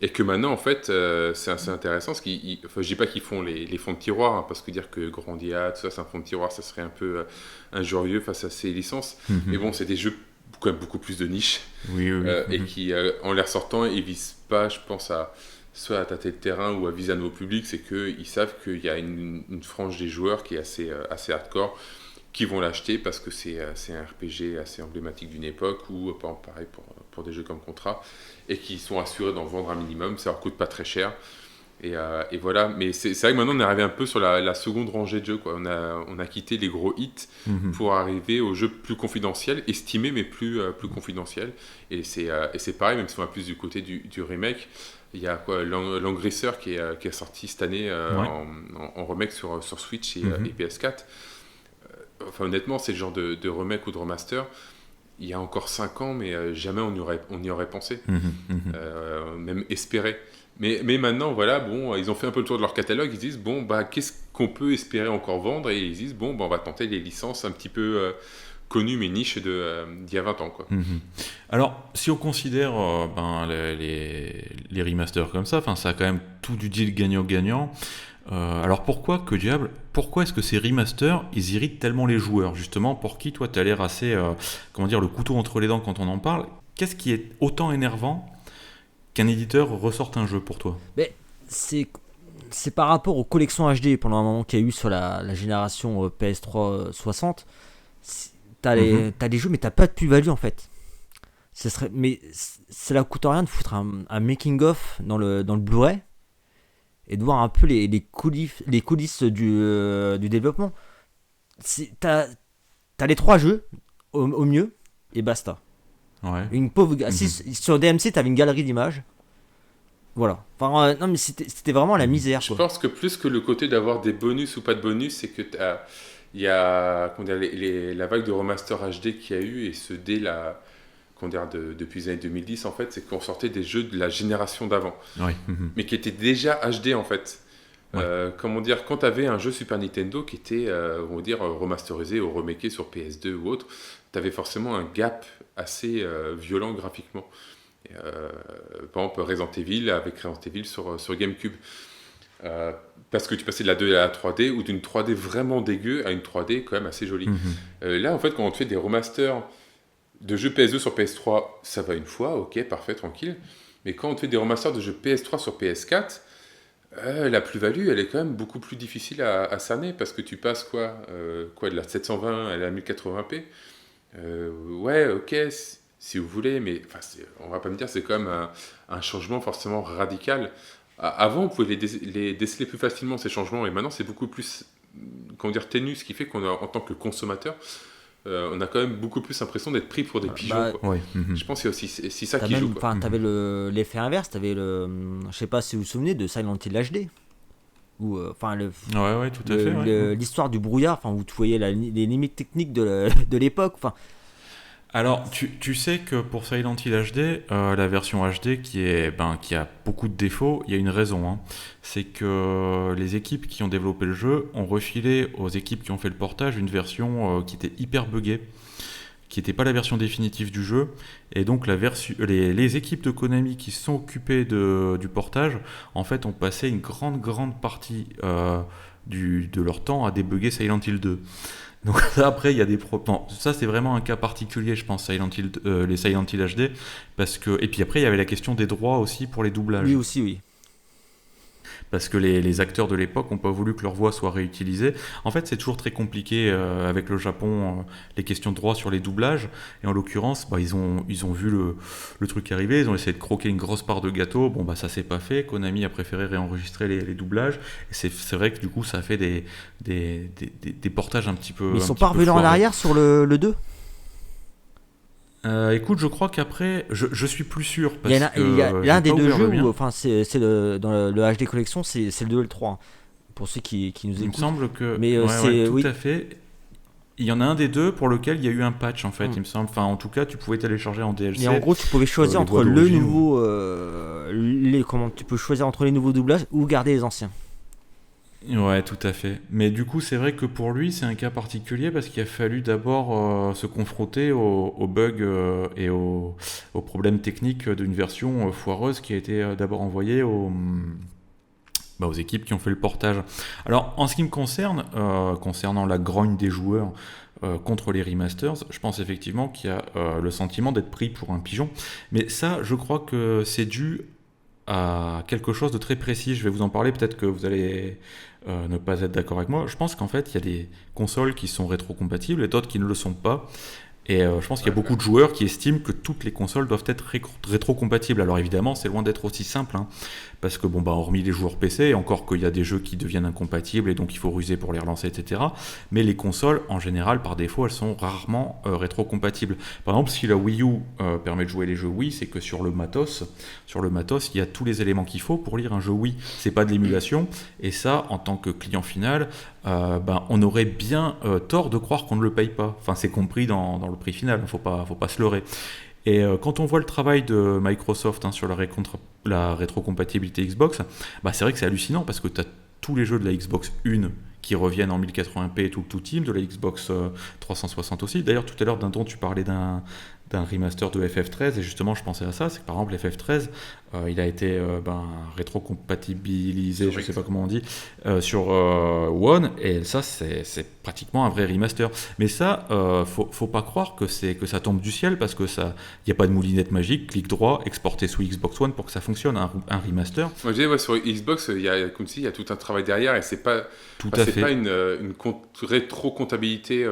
Et que maintenant, en fait, c'est assez intéressant, parce je dis pas qu'ils font les fonds de tiroir, parce que dire que Grandia, tout ça, c'est un fond de tiroir, ça serait un peu injurieux face à ces licences. Mais bon, c'est des jeux quand même beaucoup plus de niche, et qui, en les ressortant, ils visent pas, je pense, soit à tâter le terrain ou à viser un nouveau public, c'est qu'ils savent qu'il y a une frange des joueurs qui est assez hardcore, qui vont l'acheter parce que c'est un RPG assez emblématique d'une époque, ou pareil pour des jeux comme Contra, et qui sont assurés d'en vendre un minimum, ça leur coûte pas très cher, et voilà. Mais c'est vrai que maintenant on est arrivé un peu sur la seconde rangée de jeux, quoi. On a quitté les gros hits pour arriver aux jeux plus confidentiels, estimés mais plus confidentiels, et c'est pareil, même si on va plus du côté du remake. Il y a quoi, Langresseur qui est sorti cette année en remake sur Switch et PS4. Enfin, honnêtement, c'est le genre de remake ou de remaster. Il y a encore 5 ans, mais jamais on y aurait pensé, même espéré. Mais maintenant, voilà, bon, ils ont fait un peu le tour de leur catalogue. Ils disent, bon, bah, qu'est-ce qu'on peut espérer encore vendre? Et ils disent, bon, bah, on va tenter les licences un petit peu connues, mais niches d'il y a 20 ans, quoi. Alors, si on considère les remasters comme ça, ça a quand même tout du deal gagnant-gagnant. Alors pourquoi est-ce que ces remasters, ils irritent tellement les joueurs? Justement, pour qui, toi, tu as l'air assez, le couteau entre les dents quand on en parle. Qu'est-ce qui est autant énervant qu'un éditeur ressorte un jeu pour toi? Mais c'est par rapport aux collections HD pendant un moment qu'il y a eu sur la génération PS3 60. T'as des jeux, mais t'as pas de plus-value en fait. Mais ça coûte rien de foutre un making-of dans le Blu-ray et de voir un peu les coulisses du développement. T'as les 3 jeux au mieux et basta. Ouais. Une pauvre. Sur DMC, t'avais une galerie d'images. Voilà. Enfin, non, mais c'était vraiment la misère. Je pense que plus que le côté d'avoir des bonus ou pas de bonus, c'est que il y a la vague de remaster HD qu'il y a eu, et ce dès depuis les années 2010, en fait, c'est qu'on sortait des jeux de la génération d'avant, mais qui étaient déjà HD, en fait. Quand tu avais un jeu Super Nintendo qui était remasterisé ou remaké sur PS2 ou autre, tu avais forcément un gap assez violent graphiquement. Par exemple, Resident Evil avec Resident Evil sur GameCube. Parce que tu passais de la 2D à la 3D, ou d'une 3D vraiment dégueu à une 3D quand même assez jolie. Là, en fait, quand on te fait des remasters de jeux PS2 sur PS3, ça va une fois, ok, parfait, tranquille. Mais quand on te fait des remasters de jeux PS3 sur PS4, la plus-value, elle est quand même beaucoup plus difficile à cerner, parce que tu passes de la 720 à la 1080p. Ouais, ok, si vous voulez, mais on va pas me dire c'est quand même un changement forcément radical. Avant, on pouvait les déceler plus facilement, ces changements, et maintenant c'est beaucoup plus ténu, ce qui fait qu'on a, en tant que consommateur, on a quand même beaucoup plus l'impression d'être pris pour des pigeons. Je pense qu'il y a aussi ça qui joue. T'avais l'effet inverse, je sais pas si vous vous souvenez de Silent Hill HD. Tout à fait. L'histoire du brouillard, où tu voyais les limites techniques de l'époque. Alors, tu sais que pour Silent Hill HD, la version HD qui a beaucoup de défauts, il y a une raison. C'est que les équipes qui ont développé le jeu ont refilé aux équipes qui ont fait le portage une version qui était hyper buggée, qui n'était pas la version définitive du jeu. Et donc les équipes de Konami qui se sont occupées du portage, en fait, ont passé une grande partie de leur temps à débugger Silent Hill 2. Donc ça, après, il y a des problèmes. Ça, c'est vraiment un cas particulier, je pense, les Silent Hill HD, et puis après, il y avait la question des droits aussi pour les doublages. Oui, aussi, oui. Parce que les acteurs de l'époque n'ont pas voulu que leur voix soit réutilisée. En fait, c'est toujours très compliqué avec le Japon, les questions de droits sur les doublages. Et en l'occurrence, ils ont vu le truc arriver, ils ont essayé de croquer une grosse part de gâteau. Ça s'est pas fait. Konami a préféré réenregistrer les doublages. Et c'est vrai que du coup, ça a fait des portages un petit peu. Mais ils sont pas revenus en arrière sur le 2 ? Écoute, je crois qu'après, je suis plus sûr. Il y a l'un des deux jeux, c'est dans le HD Collection, c'est le 2 et le 3. Pour ceux qui nous écoutent. Il me semble que. Mais tout à fait. Il y en a un des deux pour lequel il y a eu un patch, en fait, il me semble. En tout cas, tu pouvais télécharger en DLC. Et en gros, tu pouvais choisir entre le nouveau. Tu peux choisir entre les nouveaux doublages ou garder les anciens. Ouais, tout à fait. Mais du coup, c'est vrai que pour lui, c'est un cas particulier parce qu'il a fallu d'abord se confronter aux bugs et aux problèmes techniques d'une version foireuse qui a été d'abord envoyée aux équipes qui ont fait le portage. Alors, en ce qui me concerne, concernant la grogne des joueurs contre les remasters, je pense effectivement qu'il y a le sentiment d'être pris pour un pigeon. Mais ça, je crois que c'est dû à quelque chose de très précis. Je vais vous en parler, peut-être que vous allez ne pas être d'accord avec moi. Je pense qu'en fait, il y a des consoles qui sont rétrocompatibles et d'autres qui ne le sont pas. Et je pense qu'il y a beaucoup de joueurs qui estiment que toutes les consoles doivent être rétro-compatibles. Alors évidemment, c'est loin d'être aussi simple, hein, parce que hormis les joueurs PC, encore qu'il y a des jeux qui deviennent incompatibles et donc il faut ruser pour les relancer, etc. Mais les consoles, en général, par défaut, elles sont rarement rétro-compatibles. Par exemple, si la Wii U permet de jouer les jeux Wii, c'est que sur le matos, il y a tous les éléments qu'il faut pour lire un jeu Wii. C'est pas de l'émulation, et ça, en tant que client final, on aurait bien tort de croire qu'on ne le paye pas. Enfin, c'est compris dans le prix final, il ne faut pas se leurrer. Et quand on voit le travail de Microsoft sur la rétrocompatibilité Xbox, c'est vrai que c'est hallucinant parce que tu as tous les jeux de la Xbox 1 qui reviennent en 1080p tout team, de la Xbox 360 aussi. D'ailleurs, tout à l'heure, Dindon, tu parlais d'un remaster de FF13, et justement je pensais à ça, c'est que par exemple FF13 il a été rétrocompatibilisé, je sais pas comment on dit, sur One, et ça c'est pratiquement un vrai remaster. Mais ça, faut pas croire que ça tombe du ciel, parce que ça, il n'y a pas de moulinette magique, clic droit, exporter sous Xbox One pour que ça fonctionne, un remaster. Moi je disais, sur Xbox, il y a tout un travail derrière, et c'est pas une rétro-comptabilité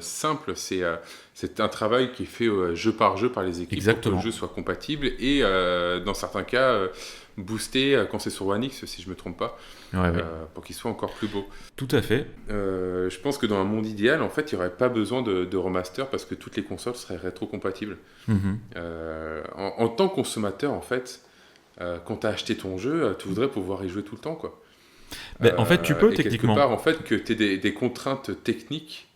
simple, c'est un travail qui est fait jeu par jeu par les équipes. Exactement. Pour que le jeu soit compatible et dans certains cas boosté quand c'est sur One X, si je ne me trompe pas, pour qu'il soit encore plus beau. Tout à fait. Je pense que dans un monde idéal, en fait, il n'y aurait pas besoin de remaster parce que toutes les consoles seraient rétro-compatibles. En tant que consommateur, en fait, quand tu as acheté ton jeu, tu voudrais pouvoir y jouer tout le temps, quoi. En fait, tu peux techniquement. Quelque part, en fait, que tu aies des contraintes techniques,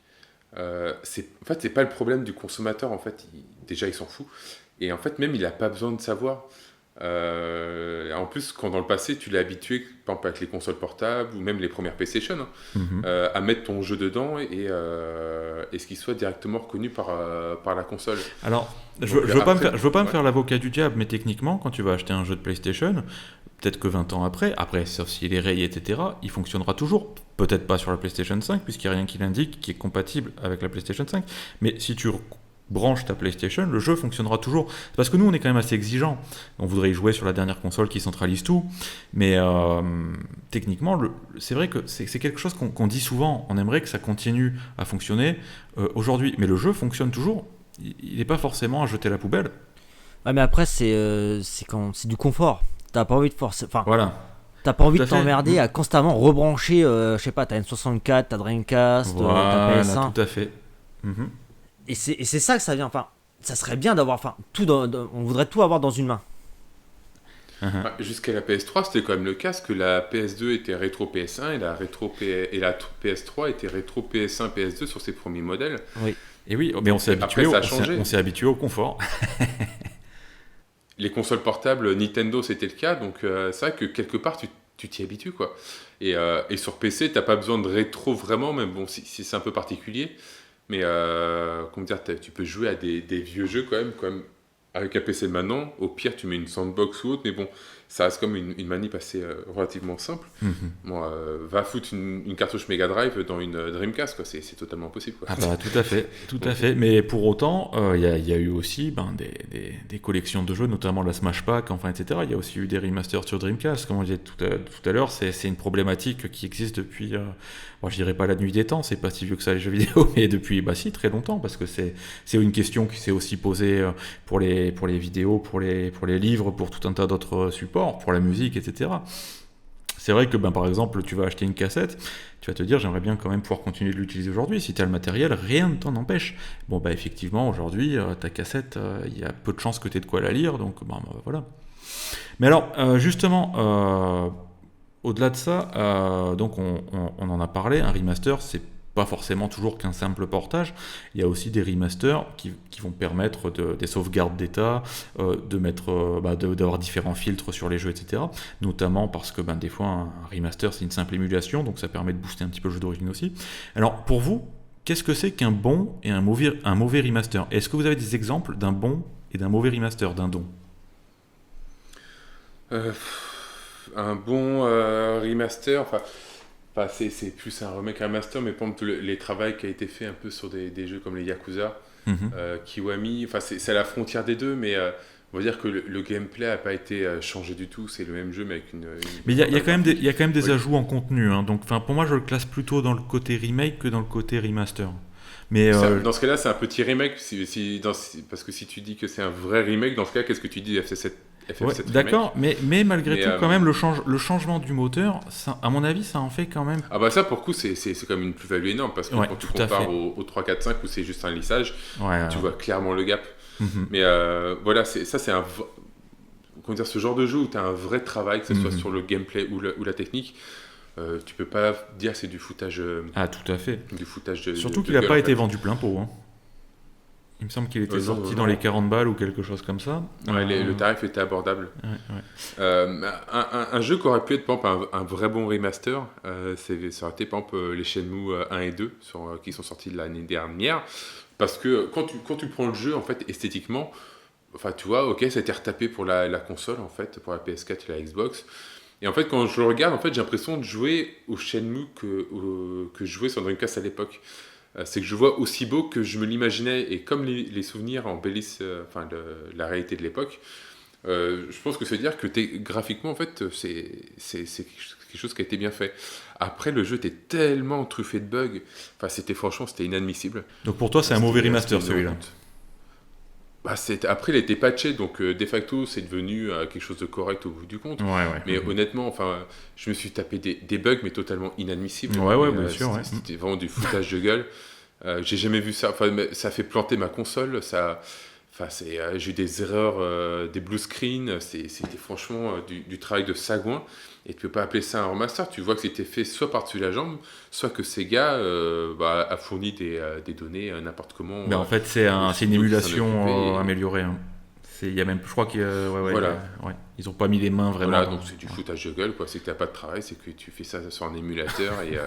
c'est pas le problème du consommateur, en fait. Déjà, il s'en fout. Et en fait, même, il n'a pas besoin de savoir. En plus, quand dans le passé, tu l'as habitué, par exemple avec les consoles portables ou même les premières PlayStation, à mettre ton jeu dedans et ce qu'il soit directement reconnu par la console. Alors, je veux pas me faire l'avocat du diable, mais techniquement, quand tu vas acheter un jeu de PlayStation, peut-être que 20 ans après, sauf s'il est rayé, etc., il fonctionnera toujours. Peut-être pas sur la PlayStation 5, puisqu'il n'y a rien qui l'indique qui est compatible avec la PlayStation 5. Mais si tu branche ta PlayStation, le jeu fonctionnera toujours. Parce que nous, on est quand même assez exigeants. On voudrait y jouer sur la dernière console qui centralise tout. Mais techniquement, c'est vrai que c'est quelque chose qu'on dit souvent. On aimerait que ça continue à fonctionner aujourd'hui. Mais le jeu fonctionne toujours. Il n'est pas forcément à jeter à la poubelle. Ouais, mais après, c'est du confort. T'as pas envie de forcer. Enfin, voilà. T'as pas envie de t'emmerder à constamment rebrancher, je sais pas, t'as N64, t'as Dreamcast, t'as PS1. Tout à fait. Et c'est ça que ça vient. Enfin, ça serait bien d'avoir. Enfin, on voudrait tout avoir dans une main. Jusqu'à la PS3, c'était quand même le cas, parce que la PS2 était rétro PS1 et la PS3 était rétro PS1, PS2 sur ses premiers modèles. Oui. Et oui, mais on s'est habitué au confort. Les consoles portables Nintendo, c'était le cas, donc c'est vrai que quelque part tu t'y habitues, quoi. Et sur PC, t'as pas besoin de rétro vraiment, même bon, si c'est un peu particulier, mais comment dire, tu peux jouer à des vieux jeux quand même avec un PC de maintenant. Au pire, tu mets une sandbox ou autre, mais bon, ça reste comme une manip assez relativement simple. Bon, va foutre une cartouche Mega Drive dans une Dreamcast, quoi. C'est totalement possible, quoi. Tout à fait. Mais pour autant, il y a eu aussi des collections de jeux, notamment la Smash Pack, etc. Il y a aussi eu des remasters sur Dreamcast, comme on disait tout à l'heure. C'est une problématique qui existe depuis, je dirais pas la nuit des temps, c'est pas si vieux que ça les jeux vidéo, mais depuis très longtemps, parce que c'est une question qui s'est aussi posée pour les vidéos, pour les livres, pour tout un tas d'autres supports, pour la musique, etc. C'est vrai que par exemple, tu vas acheter une cassette, tu vas te dire j'aimerais bien quand même pouvoir continuer de l'utiliser aujourd'hui. Si tu as le matériel, rien ne t'en empêche. Bon, effectivement, aujourd'hui, ta cassette, il y a peu de chances que tu aies de quoi la lire, donc voilà. Mais alors, justement, au-delà de ça, donc on en a parlé, un remaster, c'est pas forcément toujours qu'un simple portage. Il y a aussi des remasters qui vont permettre des sauvegardes d'état, d'avoir différents filtres sur les jeux, etc. Notamment parce que des fois un remaster c'est une simple émulation, donc ça permet de booster un petit peu le jeu d'origine aussi. Alors pour vous, qu'est-ce que c'est qu'un bon et un mauvais remaster? Est-ce que vous avez des exemples d'un bon et d'un mauvais remaster, d'un don? Un bon remaster, c'est plus un remake remaster, mais par exemple les travaux qui a été fait un peu sur des jeux comme les Yakuza, Kiwami, c'est à la frontière des deux, mais on va dire que le gameplay n'a pas été changé du tout, c'est le même jeu mais avec une mais il y a quand même des ajouts en contenu, donc pour moi je le classe plutôt dans le côté remake que dans le côté remaster. Mais Dans ce cas-là, c'est un petit remake. Parce que si tu dis que c'est un vrai remake, dans ce cas, qu'est-ce que tu dis FF7 ouais, remake. d'accord, mais malgré tout, quand même, le changement du moteur, ça, à mon avis, ça en fait quand même. Ah bah ça, pour le coup, c'est quand même une plus-value énorme, parce que Ouais, quand tu tout à compares fait. au 3, 4, 5, où c'est juste un lissage, Ouais, tu vois clairement le gap. Mhm. Mais voilà, ça c'est comment dire, ce genre de jeu où tu as un vrai travail, que ce soit sur le gameplay ou la technique. Tu peux pas dire que c'est du foutage. Ah, tout à fait. Du foutage Surtout de qu'il n'a gueule, pas en été fait. vendu plein pot. Hein. Il me semble qu'il était sorti non. dans les 40 balles ou quelque chose comme ça. Ouais, le tarif était abordable. Ouais. Un jeu qui aurait pu être, par exemple, un vrai bon remaster, ça aurait été, par exemple, les Shenmue 1 et 2, qui sont sortis l'année dernière. Parce que quand tu prends le jeu, en fait, esthétiquement, enfin, tu vois, ok, ça a été retapé pour la console, en fait, pour la PS4 et la Xbox. Et en fait, quand je le regarde, en fait, j'ai l'impression de jouer au Shenmue que je jouais sur Dreamcast à l'époque. C'est que je vois aussi beau que je me l'imaginais, et comme les souvenirs embellissent la réalité de l'époque, je pense que c'est dire que graphiquement, en fait, c'est quelque chose qui a été bien fait. Après, le jeu était tellement truffé de bugs, enfin, franchement, c'était inadmissible. Donc pour toi, c'est un mauvais remaster C'était celui-là. Bah, après, il a été patché, donc de facto, c'est devenu quelque chose de correct au bout du compte. Ouais. Mais honnêtement, enfin, je me suis tapé des bugs, mais totalement inadmissibles. Ouais, Mais, bien sûr. Ouais. C'était vraiment du foutage de gueule. J'ai jamais vu ça. Enfin, ça a fait planter ma console. J'ai eu des erreurs, des blue screens. C'était franchement du travail de sagouin. Et tu peux pas appeler ça un remaster. Tu vois que c'était fait soit par-dessus la jambe, soit que Sega a fourni des données n'importe comment. Mais en fait, c'est une émulation améliorée. Hein. Il y a même, je crois qu'ils ils ont pas mis les mains vraiment. Voilà, donc c'est du foutage de gueule, quoi. C'est que t'as pas de travail, c'est que tu fais ça sur un émulateur et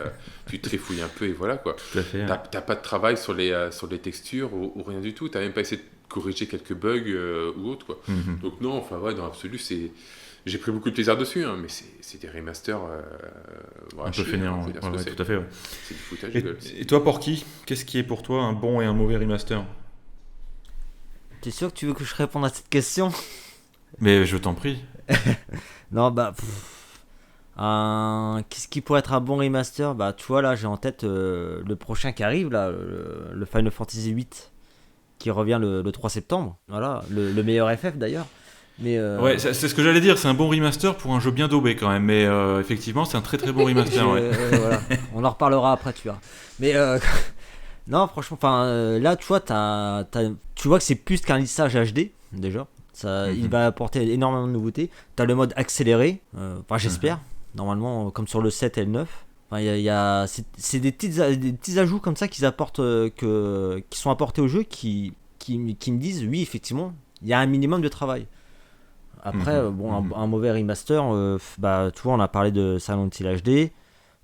tu trifouilles un peu et voilà, quoi. Tout à fait. T'as pas de travail sur les textures ou rien du tout. T'as même pas essayé de corriger quelques bugs ou autre, quoi. Mm-hmm. Donc non, enfin ouais, dans l'absolu, j'ai pris beaucoup de plaisir dessus, hein, mais c'est des remasters un peu fainéant, tout à fait. Ouais. C'est du foutage de gueule. Et toi, Porky, qu'est-ce qui est pour toi un bon et un mauvais remaster? T'es sûr que tu veux que je réponde à cette question? Mais je t'en prie. Non, qu'est-ce qui pourrait être un bon remaster? Bah, tu vois, là, j'ai en tête le prochain qui arrive, là, le Final Fantasy VIII, qui revient le 3 septembre. Voilà, le meilleur FF d'ailleurs. Mais ouais, c'est ce que j'allais dire, c'est un bon remaster pour un jeu bien daubé quand même, mais effectivement, c'est un très très bon remaster. Voilà. On en reparlera après, tu vois. Mais non, franchement, là, tu vois, tu vois que c'est plus qu'un lissage HD déjà. Il va apporter énormément de nouveautés. T'as le mode accéléré, j'espère. Normalement, comme sur le 7 et le 9. C'est des petits ajouts comme ça qu'ils apportent, qui sont apportés au jeu, qui me disent, oui, effectivement, il y a un minimum de travail. Après, un mauvais remaster, tu vois, on a parlé de Silent Hill HD.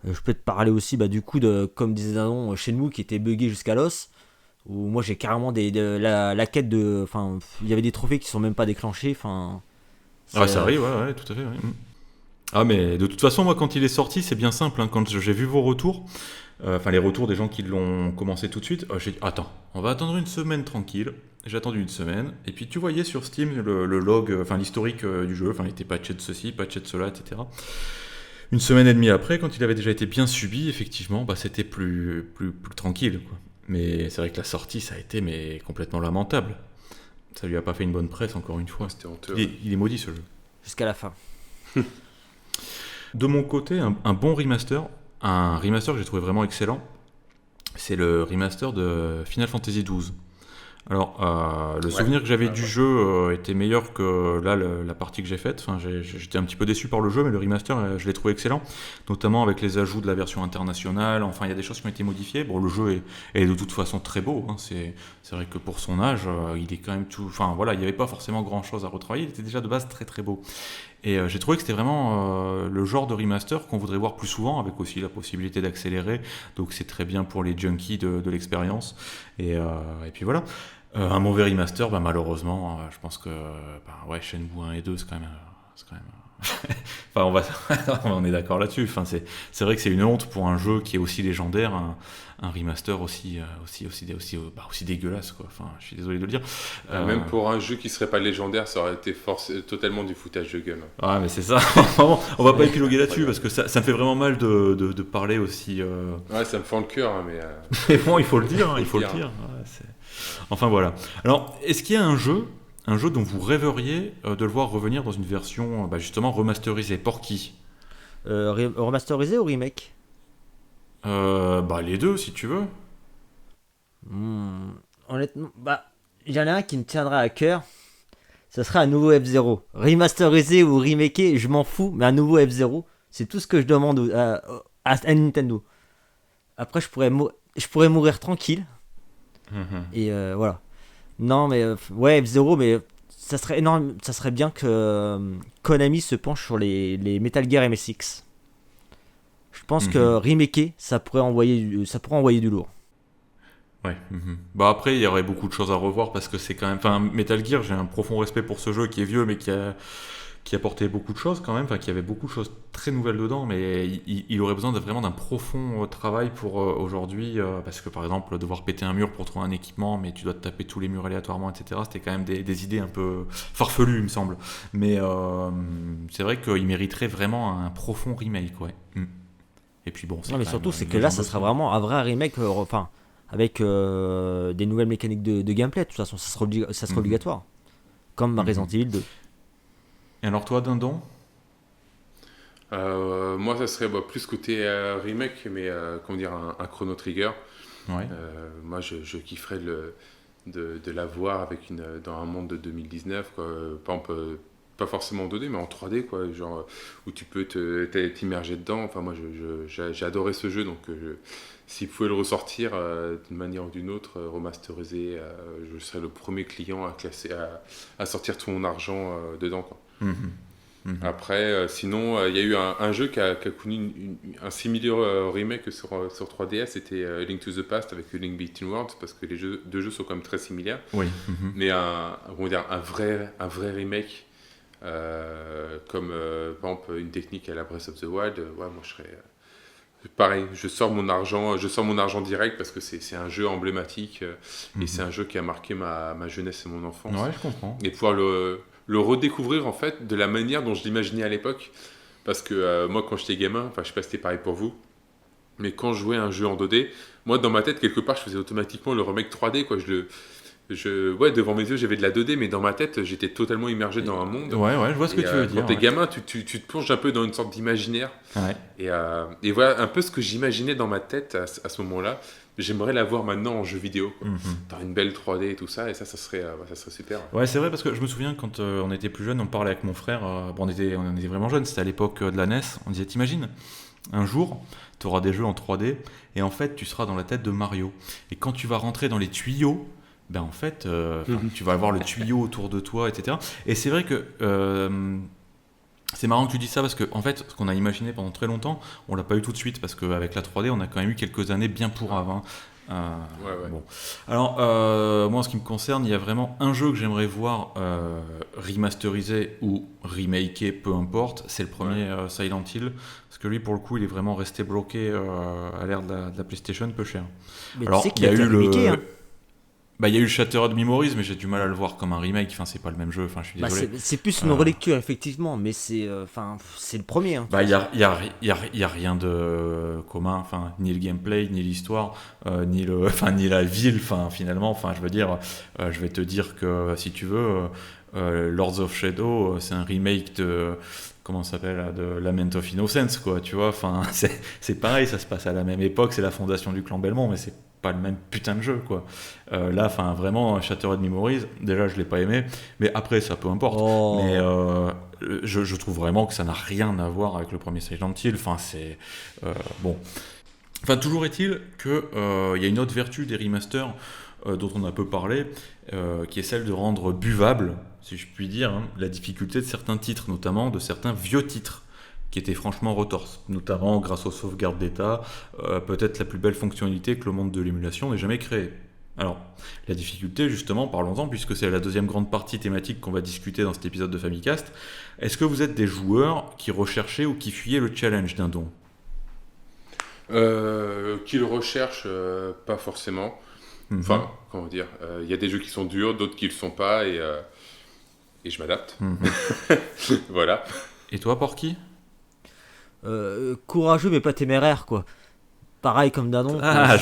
Je peux te parler aussi, du coup, comme disait Danon, Shenmue qui était buggé jusqu'à l'os. Où moi, j'ai carrément la quête de. Enfin, il y avait des trophées qui sont même pas déclenchés. Ça arrive, ouais, tout à fait. Ouais. Ah, mais de toute façon, moi, quand il est sorti, c'est bien simple. Hein, quand j'ai vu vos retours, les retours des gens qui l'ont commencé tout de suite, j'ai dit attends, on va attendre une semaine tranquille. J'ai attendu une semaine, et puis tu voyais sur Steam le log, l'historique du jeu, il était patché de ceci, patché de cela, etc. Une semaine et demie après, quand il avait déjà été bien subi, effectivement, c'était plus tranquille, quoi. Mais c'est vrai que la sortie, ça a été complètement lamentable. Ça lui a pas fait une bonne presse, encore une fois. C'était honteux. Il est maudit, ce jeu. Jusqu'à la fin. De mon côté, un bon remaster, un remaster que j'ai trouvé vraiment excellent, c'est le remaster de Final Fantasy XII. Alors, le souvenir que j'avais du jeu était meilleur que là, la partie que j'ai faite. J'étais un petit peu déçu par le jeu, mais le remaster, je l'ai trouvé excellent, notamment avec les ajouts de la version internationale. Enfin, il y a des choses qui ont été modifiées. Bon, le jeu est de toute façon très beau. Hein. C'est vrai que pour son âge, il est quand même tout. Enfin, voilà, il n'y avait pas forcément grand-chose à retravailler. Il était déjà de base très très beau. Et j'ai trouvé que c'était vraiment le genre de remaster qu'on voudrait voir plus souvent, avec aussi la possibilité d'accélérer. Donc c'est très bien pour les junkies de l'expérience. Et puis voilà. Un mauvais remaster, malheureusement, je pense que Shenmue 1 et 2, c'est quand même Enfin, on est d'accord là-dessus. Enfin, c'est vrai que c'est une honte pour un jeu qui est aussi légendaire, un remaster aussi dégueulasse, quoi. Enfin, je suis désolé de le dire. Même pour un jeu qui serait pas légendaire, ça aurait été totalement du foutage de gueule. Ouais, mais c'est ça. On va pas épiloguer là-dessus parce que ça me fait vraiment mal de parler aussi. Ouais, ça me fend le cœur, hein, mais. Mais bon, il faut le dire. Il faut le dire. Ouais, enfin voilà. Alors, est-ce qu'il y a un jeu dont vous rêveriez de le voir revenir dans une version justement remasterisée? Pour qui? Remasterisé ou remake? Les deux, si tu veux. Honnêtement, il y en a un qui me tiendra à cœur. Ça serait un nouveau F-Zero. Remasterisé ou remaké, je m'en fous, mais un nouveau F-Zero, c'est tout ce que je demande à Nintendo. Après, je pourrais mourir tranquille. Et voilà. Non, mais ouais, F-Zero, mais ça serait énorme. Ça serait bien que Konami se penche sur les Metal Gear MSX. Je pense que remaker, ça pourrait envoyer du lourd. Ouais. Après, il y aurait beaucoup de choses à revoir parce que c'est quand même. Enfin, Metal Gear, j'ai un profond respect pour ce jeu qui est vieux, mais qui apportait beaucoup de choses quand même. Enfin, qui avait beaucoup de choses très nouvelles dedans, mais il aurait besoin vraiment d'un profond travail pour aujourd'hui. Parce que par exemple, devoir péter un mur pour trouver un équipement, mais tu dois te taper tous les murs aléatoirement, etc. C'était quand même des idées un peu farfelues, il me semble. Mais c'est vrai qu'il mériterait vraiment un profond remake, ouais. Et puis bon, non, mais surtout, c'est que là, ça sera vraiment un vrai remake, avec des nouvelles mécaniques de gameplay. De toute façon, ça sera obligatoire. Comme Resident Evil 2. Et alors, toi, Dindon? Moi, ça serait plus côté remake, mais comment dire, un Chrono Trigger. Ouais. Moi, je kifferais de la voir dans un monde de 2019, quoi. Par exemple, pas forcément en 2D, mais en 3D, quoi, genre, où tu peux t'immerger dedans. Enfin, moi, j'ai adoré ce jeu, donc s'il pouvait le ressortir d'une manière ou d'une autre, remasterisé, je serais le premier client à sortir tout mon argent dedans, quoi. Après, sinon, il y a eu un jeu qui a connu un similaire remake sur 3DS, c'était Link to the Past avec Link Between Worlds, parce que les deux jeux sont quand même très similaires. Oui. Mais un vrai remake, comme par exemple une technique à la Breath of the Wild, moi je serais pareil, je sors mon argent direct parce que c'est un jeu emblématique et c'est un jeu qui a marqué ma jeunesse et mon enfance. Ouais, je comprends. Et pouvoir le redécouvrir en fait de la manière dont je l'imaginais à l'époque, parce que moi quand j'étais gamin, enfin je sais pas si c'était pareil pour vous, mais quand je jouais à un jeu en 2D, moi dans ma tête quelque part je faisais automatiquement le remake 3D, quoi. Devant mes yeux j'avais de la 2D, mais dans ma tête j'étais totalement immergé dans un monde. Ouais, je vois ce que tu veux dire. Quand t'es gamin, tu te plonges un peu dans une sorte d'imaginaire. Ouais. Et voilà un peu ce que j'imaginais dans ma tête à ce moment-là. J'aimerais la voir maintenant en jeu vidéo, quoi. Dans une belle 3D et tout ça, et ça serait super. Ouais, c'est vrai, parce que je me souviens quand on était plus jeune, on parlait avec mon frère, on était vraiment jeunes, c'était à l'époque de la NES, on disait, t'imagines, un jour, tu auras des jeux en 3D, et en fait, tu seras dans la tête de Mario. Et quand tu vas rentrer dans les tuyaux, en fait, tu vas avoir le tuyau autour de toi, etc. Et c'est vrai que... c'est marrant que tu dis ça parce que en fait, ce qu'on a imaginé pendant très longtemps, on l'a pas eu tout de suite parce qu'avec la 3D, on a quand même eu quelques années bien pourraves. Ouais. Bon. Alors, moi, en ce qui me concerne, il y a vraiment un jeu que j'aimerais voir remasterisé ou remaké, peu importe. C'est le premier Silent Hill, parce que lui, pour le coup, il est vraiment resté bloqué à l'ère de la PlayStation, peu cher. Mais alors, tu sais qu'il a été remaké, hein. Il y a eu le Shattered Memories, mais j'ai du mal à le voir comme un remake. Enfin, c'est pas le même jeu. Enfin, je suis désolé. C'est plus une relecture, effectivement, mais c'est le premier. Hein, il y a rien de commun. Enfin, ni le gameplay, ni l'histoire, ni la ville. Enfin, finalement, je veux dire, je vais te dire que si tu veux, Lords of Shadow, c'est un remake de comment ça s'appelle là, de Lament of Innocence, quoi. Tu vois. Enfin, c'est pareil. Ça se passe à la même époque. C'est la fondation du clan Belmont, mais c'est pas le même putain de jeu, quoi. Là, vraiment, Shattered Memories, déjà je l'ai pas aimé, mais après ça peu importe. Mais je trouve vraiment que ça n'a rien à voir avec le premier Silent Hill. Enfin, c'est bon. Enfin, toujours est-il que y a une autre vertu des remasters dont on a peu parlé, qui est celle de rendre buvable, si je puis dire, la difficulté de certains titres, notamment de certains vieux titres, qui était franchement retorse, notamment grâce aux sauvegardes d'état, peut-être la plus belle fonctionnalité que le monde de l'émulation n'ait jamais créée. Alors, la difficulté, justement, parlons-en, puisque c'est la deuxième grande partie thématique qu'on va discuter dans cet épisode de Famicast. Est-ce que vous êtes des joueurs qui recherchaient ou qui fuyaient le challenge d'un don? Qui le recherchent, pas forcément. Enfin, comment dire, il y a des jeux qui sont durs, d'autres qui le sont pas, et je m'adapte. Voilà. Et toi, Porky? Courageux mais pas téméraire, quoi. Pareil comme Danon. Ah,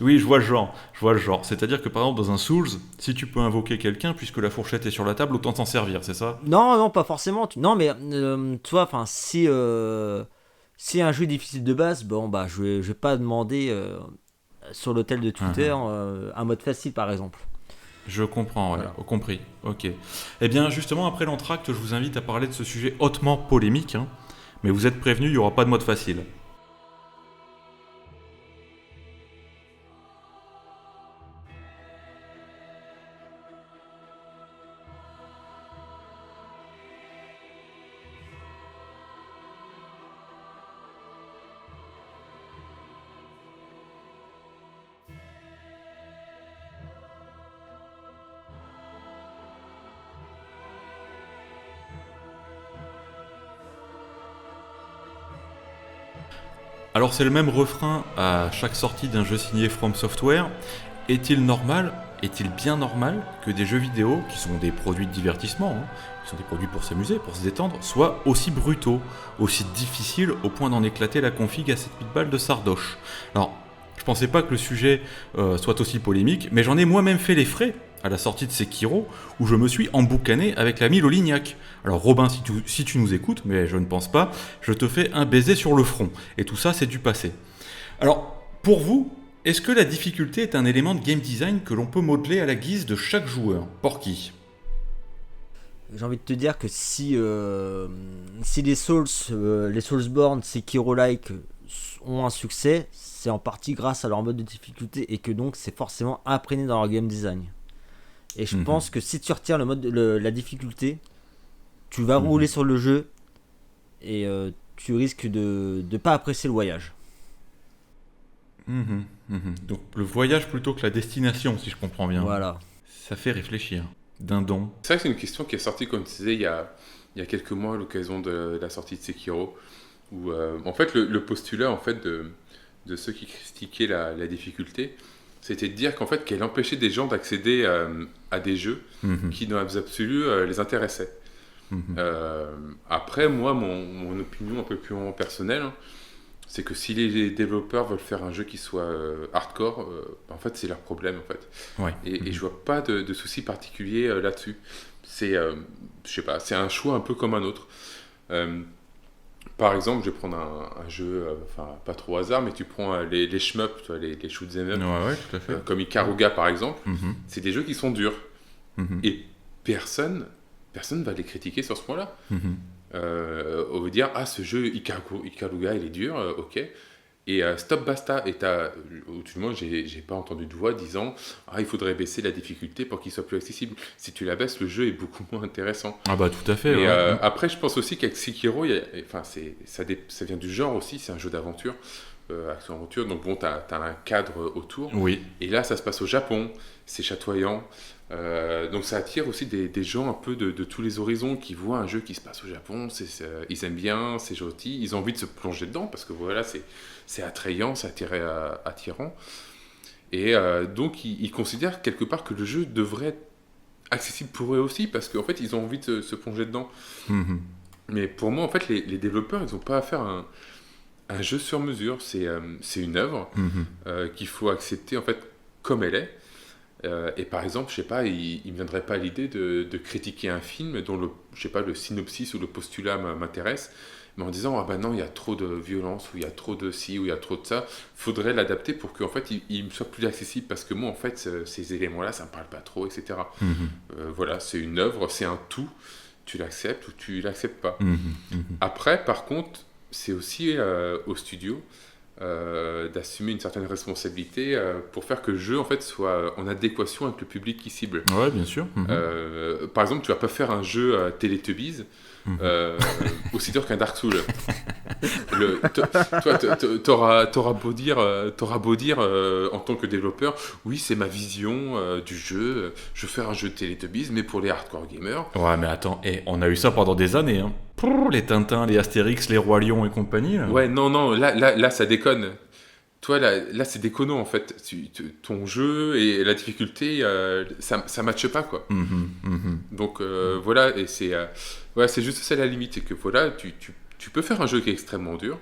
oui, je vois le genre. Je vois le genre. C'est-à-dire que par exemple, dans un Souls, si tu peux invoquer quelqu'un, puisque la fourchette est sur la table, autant t'en servir, c'est ça? Non, pas forcément. Non, mais tu vois, enfin, si un jeu est difficile de base, bon, bah, je vais pas demander sur l'hôtel de Twitter un mode facile, par exemple. Je comprends, ouais, Voilà. compris. Ok. Eh bien, justement, après l'entracte, je vous invite à parler de ce sujet hautement polémique, hein. Mais vous êtes prévenus, il n'y aura pas de mode facile. Alors c'est le même refrain à chaque sortie d'un jeu signé From Software. Est-il normal, est-il bien normal que des jeux vidéo, qui sont des produits de divertissement, hein, qui sont des produits pour s'amuser, pour se détendre, soient aussi brutaux, aussi difficiles au point d'en éclater la config à cette petite balle de sardoche? Alors, je pensais pas que le sujet soit aussi polémique, mais j'en ai moi-même fait les frais à la sortie de Sekiro, où je me suis emboucané avec l'ami Lolignac. Alors Robin, si tu nous écoutes, mais je ne pense pas, je te fais un baiser sur le front. Et tout ça, c'est du passé. Alors, pour vous, est-ce que la difficulté est un élément de game design que l'on peut modeler à la guise de chaque joueur? Porky? J'ai envie de te dire que si les Soulsborne, Sekiro-like ont un succès, c'est en partie grâce à leur mode de difficulté et que donc c'est forcément imprégné dans leur game design. Et je pense que si tu retires la difficulté, tu vas rouler sur le jeu et tu risques de ne pas apprécier le voyage. Donc le voyage plutôt que la destination, si je comprends bien. Voilà. Ça fait réfléchir. Dindon. C'est vrai que c'est une question qui est sortie, comme tu disais, il y a quelques mois à l'occasion de la sortie de Sekiro, où en fait le postulat en fait, de ceux qui critiquaient la difficulté, c'était de dire qu'en fait qu'elle empêchait des gens d'accéder à des jeux qui dans l'absolu les intéressaient. Après, moi, mon opinion un peu plus personnelle, hein, c'est que si les développeurs veulent faire un jeu qui soit hardcore, en fait, c'est leur problème, en fait. Ouais. Et je vois pas de souci particulier là-dessus. C'est, je sais pas, c'est un choix un peu comme un autre. Par exemple, je vais prendre un jeu, enfin, pas trop au hasard, mais tu prends les shmups, tu vois, les shoot 'em up, Ouais, tout à fait. comme Ikaruga, par exemple. C'est des jeux qui sont durs. Et personne va les critiquer sur ce point-là. On veut dire, ah, ce jeu Ikaruga, il est dur, ok. Et stop, basta. Et ou tout le monde, j'ai pas entendu de voix disant, ah, il faudrait baisser la difficulté pour qu'il soit plus accessible. Si tu la baisses, le jeu est beaucoup moins intéressant. Ah bah tout à fait. Et Ouais. après, je pense aussi qu'avec Sekiro, ça vient du genre aussi, c'est un jeu d'aventure, action-aventure, donc bon, t'as un cadre autour. Oui. Et là, ça se passe au Japon, c'est chatoyant. Donc ça attire aussi des gens un peu de tous les horizons qui voient un jeu qui se passe au Japon, ils aiment bien, c'est gentil, ils ont envie de se plonger dedans parce que voilà, c'est attrayant, c'est attirant. Et donc ils considèrent quelque part que le jeu devrait être accessible pour eux aussi parce qu'en fait ils ont envie de se plonger dedans. Mais pour moi en fait les développeurs ils n'ont pas à faire un jeu sur mesure, c'est une œuvre qu'il faut accepter en fait comme elle est. Et par exemple, je sais pas, il ne me viendrait pas à l'idée de critiquer un film dont le synopsis ou le postulat m'intéresse, mais en disant ah ben non, il y a trop de violence ou il y a trop de ci ou il y a trop de ça, faudrait l'adapter pour qu'en fait il me soit plus accessible parce que moi en fait ces éléments-là ça me parle pas trop, etc. Voilà, c'est une œuvre, c'est un tout, tu l'acceptes ou tu l'acceptes pas. Après, par contre, c'est aussi au studio d'assumer une certaine responsabilité pour faire que le jeu en fait soit en adéquation avec le public qui cible. Ouais, bien sûr. Par exemple, tu vas pas faire un jeu Teletubbies aussi dur qu'un Dark Souls. Toi, t'auras beau dire en tant que développeur, oui, c'est ma vision du jeu. Je veux faire un jeu de Teletubbies, mais pour les hardcore gamers. Ouais, mais attends, on a eu ça pendant des années. Hein. Les Tintins, les Astérix, les Rois Lions et compagnie. Là. Ouais, non, là, ça déconne. Toi, là c'est déconnant en fait. Ton jeu et la difficulté, ça matche pas quoi. Donc voilà, et c'est juste ça la limite. C'est que voilà, tu peux faire un jeu qui est extrêmement dur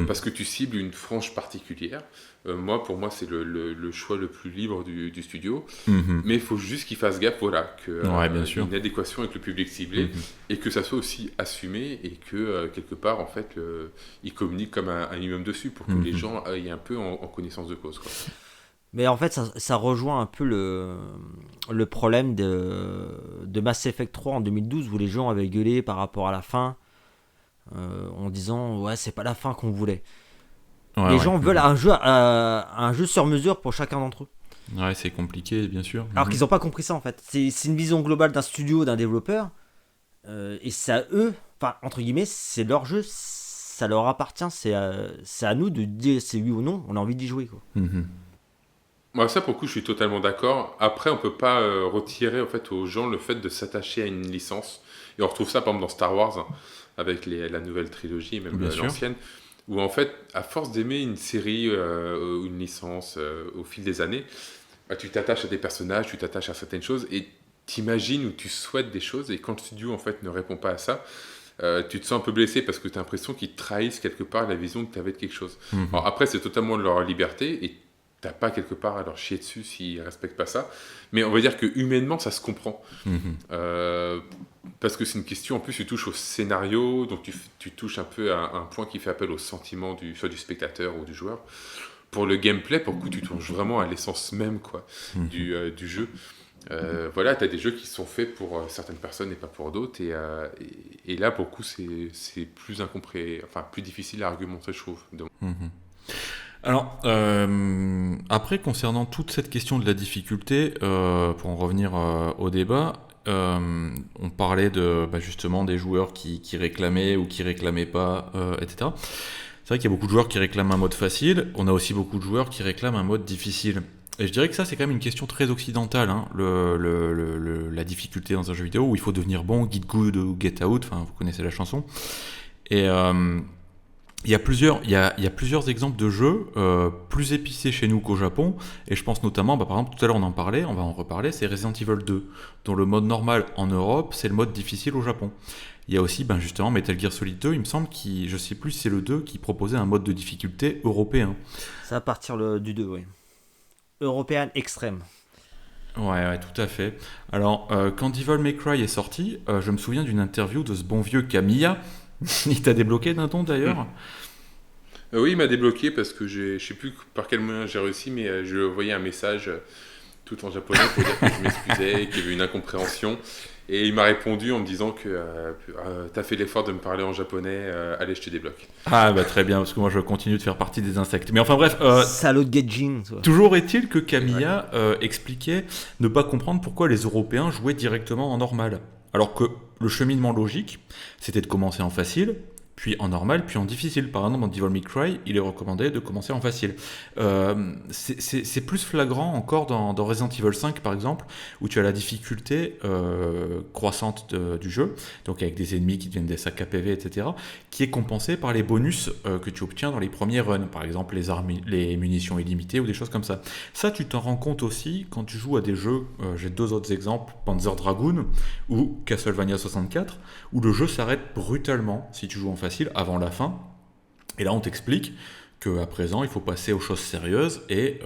parce que tu cibles une frange particulière. Pour moi, c'est le choix le plus libre du studio. Mais il faut juste qu'il fasse gaffe, voilà, bien sûr. une adéquation avec le public ciblé et que ça soit aussi assumé et que quelque part, en fait, il communique comme un minimum dessus pour que les gens aillent un peu en connaissance de cause, quoi. Mais en fait, ça rejoint un peu le problème de Mass Effect 3 en 2012 où les gens avaient gueulé par rapport à la fin en disant ouais, c'est pas la fin qu'on voulait. Les gens veulent un jeu sur mesure pour chacun d'entre eux. Ouais, c'est compliqué, bien sûr. Alors qu'ils n'ont pas compris ça en fait. C'est une vision globale d'un studio, d'un développeur. Et c'est à eux, enfin, entre guillemets, c'est leur jeu, ça leur appartient. C'est à nous de dire c'est oui ou non, on a envie d'y jouer, quoi. Moi, ça, pour le coup, je suis totalement d'accord. Après, on peut pas retirer en fait, aux gens le fait de s'attacher à une licence. Et on retrouve ça, par exemple, dans Star Wars, avec la nouvelle trilogie, même l'ancienne. Où en fait, à force d'aimer une série ou une licence au fil des années, tu t'attaches à des personnages, tu t'attaches à certaines choses et t'imagines ou tu souhaites des choses et quand le studio en fait ne répond pas à ça, tu te sens un peu blessé parce que tu as l'impression qu'ils trahissent quelque part la vision que tu avais de quelque chose. Alors après, c'est totalement de leur liberté et t'as pas quelque part à leur chier dessus s'ils respectent pas ça. Mais on va dire que humainement, ça se comprend. Parce que c'est une question, en plus, tu touches au scénario, donc tu touches un peu à un point qui fait appel au sentiment soit du spectateur ou du joueur. Pour le gameplay, pour le coup, tu touches vraiment à l'essence même quoi, du jeu. Voilà, tu as des jeux qui sont faits pour certaines personnes et pas pour d'autres. Et là, pour le coup, c'est plus difficile à argumenter, je trouve. Alors, après, concernant toute cette question de la difficulté, pour en revenir au débat, on parlait justement des joueurs qui réclamaient ou qui réclamaient pas, etc. C'est vrai qu'il y a beaucoup de joueurs qui réclament un mode facile, on a aussi beaucoup de joueurs qui réclament un mode difficile. Et je dirais que ça, c'est quand même une question très occidentale, hein, la difficulté dans un jeu vidéo, où il faut devenir bon, get good ou get out, enfin, vous connaissez la chanson. Et il y a plusieurs exemples de jeux plus épicés chez nous qu'au Japon, et je pense notamment, par exemple, tout à l'heure on en parlait, on va en reparler, c'est Resident Evil 2, dont le mode normal en Europe, c'est le mode difficile au Japon. Il y a aussi justement Metal Gear Solid 2, il me semble, je sais plus si c'est le 2 qui proposait un mode de difficulté européen. Ça va partir du 2, oui. Européen extrême. Ouais, tout à fait. Alors, quand Devil May Cry est sorti, je me souviens d'une interview de ce bon vieux Camilla. Il t'a débloqué d'un ton d'ailleurs Oui, il m'a débloqué parce que je sais plus par quel moyen j'ai réussi, mais je lui ai envoyé un message tout en japonais pour dire que je m'excusais et qu'il y avait une incompréhension. Et il m'a répondu en me disant que t'as fait l'effort de me parler en japonais, allez, je te débloque. Ah très bien, parce que moi je continue de faire partie des insectes. Mais enfin bref... Salaud de Gaijin, toi. Toujours est-il que Camilla expliquait ne pas comprendre pourquoi les Européens jouaient directement en normal. Alors que le cheminement logique, c'était de commencer en facile, puis en normal, puis en difficile. Par exemple, dans Devil May Cry, il est recommandé de commencer en facile. C'est plus flagrant encore dans Resident Evil 5, par exemple, où tu as la difficulté croissante du jeu, donc avec des ennemis qui deviennent des sacs à PV, etc., qui est compensée par les bonus que tu obtiens dans les premiers runs, par exemple les munitions illimitées ou des choses comme ça. Ça, tu t'en rends compte aussi quand tu joues à des jeux, j'ai deux autres exemples, Panzer Dragoon ou Castlevania 64, où le jeu s'arrête brutalement si tu joues en facile avant la fin, et là on t'explique qu'à présent il faut passer aux choses sérieuses et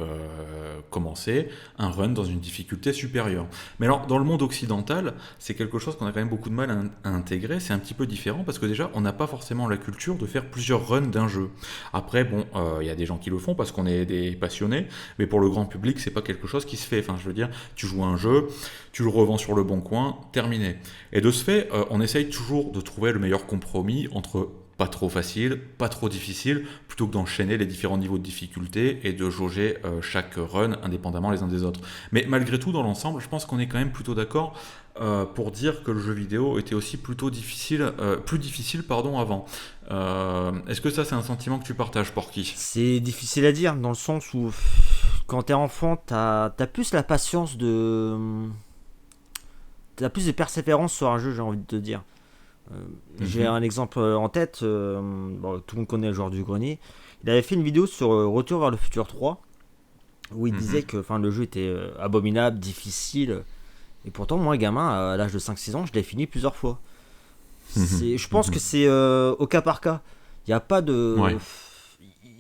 commencer un run dans une difficulté supérieure. Mais alors dans le monde occidental, c'est quelque chose qu'on a quand même beaucoup de mal à intégrer, c'est un petit peu différent parce que déjà on n'a pas forcément la culture de faire plusieurs runs d'un jeu. Après y a des gens qui le font parce qu'on est des passionnés, mais pour le grand public c'est pas quelque chose qui se fait. Enfin je veux dire, tu joues à un jeu, tu le revends sur le bon coin, terminé. Et de ce fait, on essaye toujours de trouver le meilleur compromis entre pas trop facile, pas trop difficile, plutôt que d'enchaîner les différents niveaux de difficulté et de jauger chaque run indépendamment les uns des autres. Mais malgré tout, dans l'ensemble, je pense qu'on est quand même plutôt d'accord pour dire que le jeu vidéo était aussi plutôt difficile, plus difficile avant. Est-ce que ça, c'est un sentiment que tu partages, Porky ? C'est difficile à dire, dans le sens où quand t'es enfant, t'as plus la patience de... T'as plus de persévérance sur un jeu, j'ai envie de te dire. J'ai un exemple en tête, tout le monde connaît le joueur du grenier. Il avait fait une vidéo sur Retour vers le futur 3, où il disait que le jeu était abominable, difficile. Et pourtant, moi, gamin, à l'âge de 5-6 ans, je l'ai fini plusieurs fois. Je pense que c'est au cas par cas. Il n'y a pas de...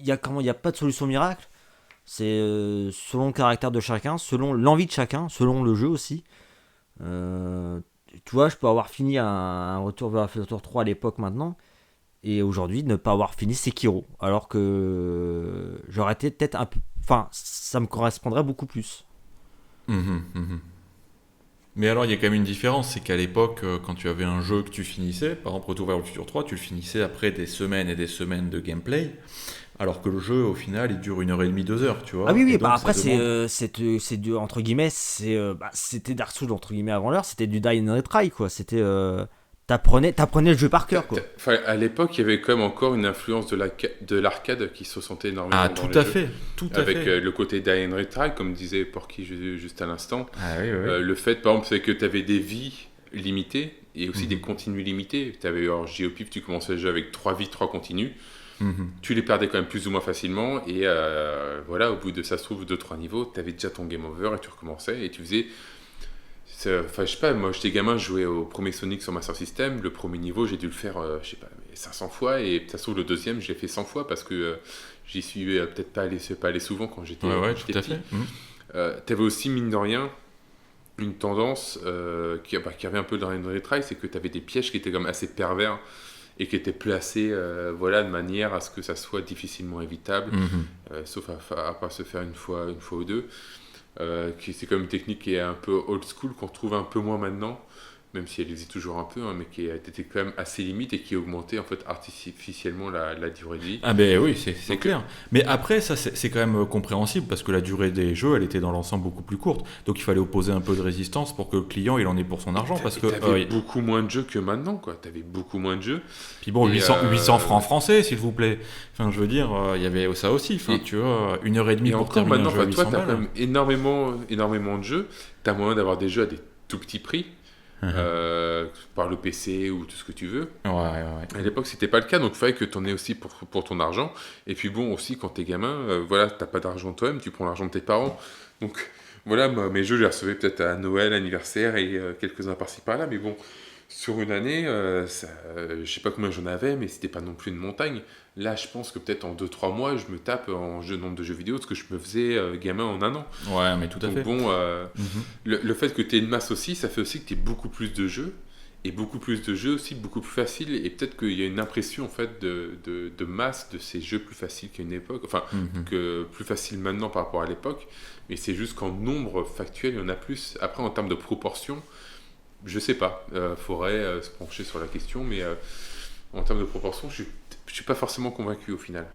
Il y a pas de solution miracle. C'est selon le caractère de chacun, selon l'envie de chacun, selon le jeu aussi. Tu vois, je peux avoir fini un Retour vers le futur 3 à l'époque maintenant, et aujourd'hui ne pas avoir fini Sekiro, alors que j'aurais été peut-être un peu... Enfin, ça me correspondrait beaucoup plus. Mais alors, il y a quand même une différence, c'est qu'à l'époque, quand tu avais un jeu que tu finissais, par exemple Retour vers le futur 3, tu le finissais après des semaines et des semaines de gameplay, alors que le jeu, au final, il dure 1h30, 2 heures, tu vois. Ah oui, donc, après, demande... c'est du, entre guillemets, c'était Dark Souls, entre guillemets, avant l'heure, c'était du Die and Retry, quoi. C'était... T'apprenais le jeu par cœur, quoi. À l'époque, il y avait quand même encore une influence de l'arcade qui se sentait énormément dans tout les à jeux. fait, tout à avec fait. Le côté Die and Retry, comme disait Porky juste à l'instant. Ah oui. Le fait, par exemple, c'est que tu avais des vies limitées et aussi des continues limitées. Tu avais, alors, je dis au pif, tu commençais le jeu avec 3 vies, 3 continues. Tu les perdais quand même plus ou moins facilement. Et voilà, au bout de, ça se trouve, 2-3 niveaux, tu avais déjà ton game over et tu recommençais et tu faisais... Enfin, je sais pas, moi j'étais gamin, je jouais au premier Sonic sur Master System. Le premier niveau, j'ai dû le faire, je sais pas, 500 fois. Et ça se trouve, le deuxième, je l'ai fait 100 fois parce que j'y suis peut-être pas allé souvent quand j'étais tout à petit. fait. T'avais aussi, mine de rien, une tendance qui revient un peu dans les retry, c'est que t'avais des pièges qui étaient quand même assez pervers et qui étaient placés de manière à ce que ça soit difficilement évitable, sauf à pas se faire une fois ou deux. C'est comme une technique qui est un peu old school, qu'on retrouve un peu moins maintenant, même si elle existe toujours un peu, mais qui était quand même assez limite et qui augmentait en fait artificiellement la durée de vie. Ah ben oui, c'est clair. Mais après, ça c'est quand même compréhensible parce que la durée des jeux, elle était dans l'ensemble beaucoup plus courte. Donc il fallait opposer un peu de résistance pour que le client il en ait pour son argent. Parce que t'avais beaucoup moins de jeux que maintenant, quoi. T'avais beaucoup moins de jeux. Puis bon, 800 francs français, s'il vous plaît. Enfin, je veux dire, il y avait ça aussi. Enfin, tu vois, 1h30 pour terminer un jeu à 800 toi, t'as balles. quand même énormément de jeux. T'as moyen d'avoir des jeux à des tout petits prix. Par le PC ou tout ce que tu veux. Ouais. À l'époque, c'était pas le cas, donc il fallait que tu en aies aussi pour ton argent. Et puis bon, aussi quand t'es gamin, t'as pas d'argent toi-même, tu prends l'argent de tes parents. Donc voilà, mes jeux, je les recevais peut-être à Noël, anniversaire et quelques-uns par-ci par-là. Mais bon, sur une année, je sais pas combien j'en avais, mais c'était pas non plus une montagne. Là, je pense que peut-être en 2-3 mois, je me tape en nombre de jeux vidéo ce que je me faisais gamin en un an. Ouais, mais tout à fait. Bon, le fait que tu aies une masse aussi, ça fait aussi que tu aies beaucoup plus de jeux. Et beaucoup plus de jeux aussi, beaucoup plus faciles. Et peut-être qu'il y a une impression en fait de masse de ces jeux plus faciles qu'à une époque. Enfin, que plus faciles maintenant par rapport à l'époque. Mais c'est juste qu'en nombre factuel, il y en a plus. Après, en termes de proportion, je sais pas. Faudrait se pencher sur la question. Mais en termes de proportion, je suis pas forcément convaincu au final.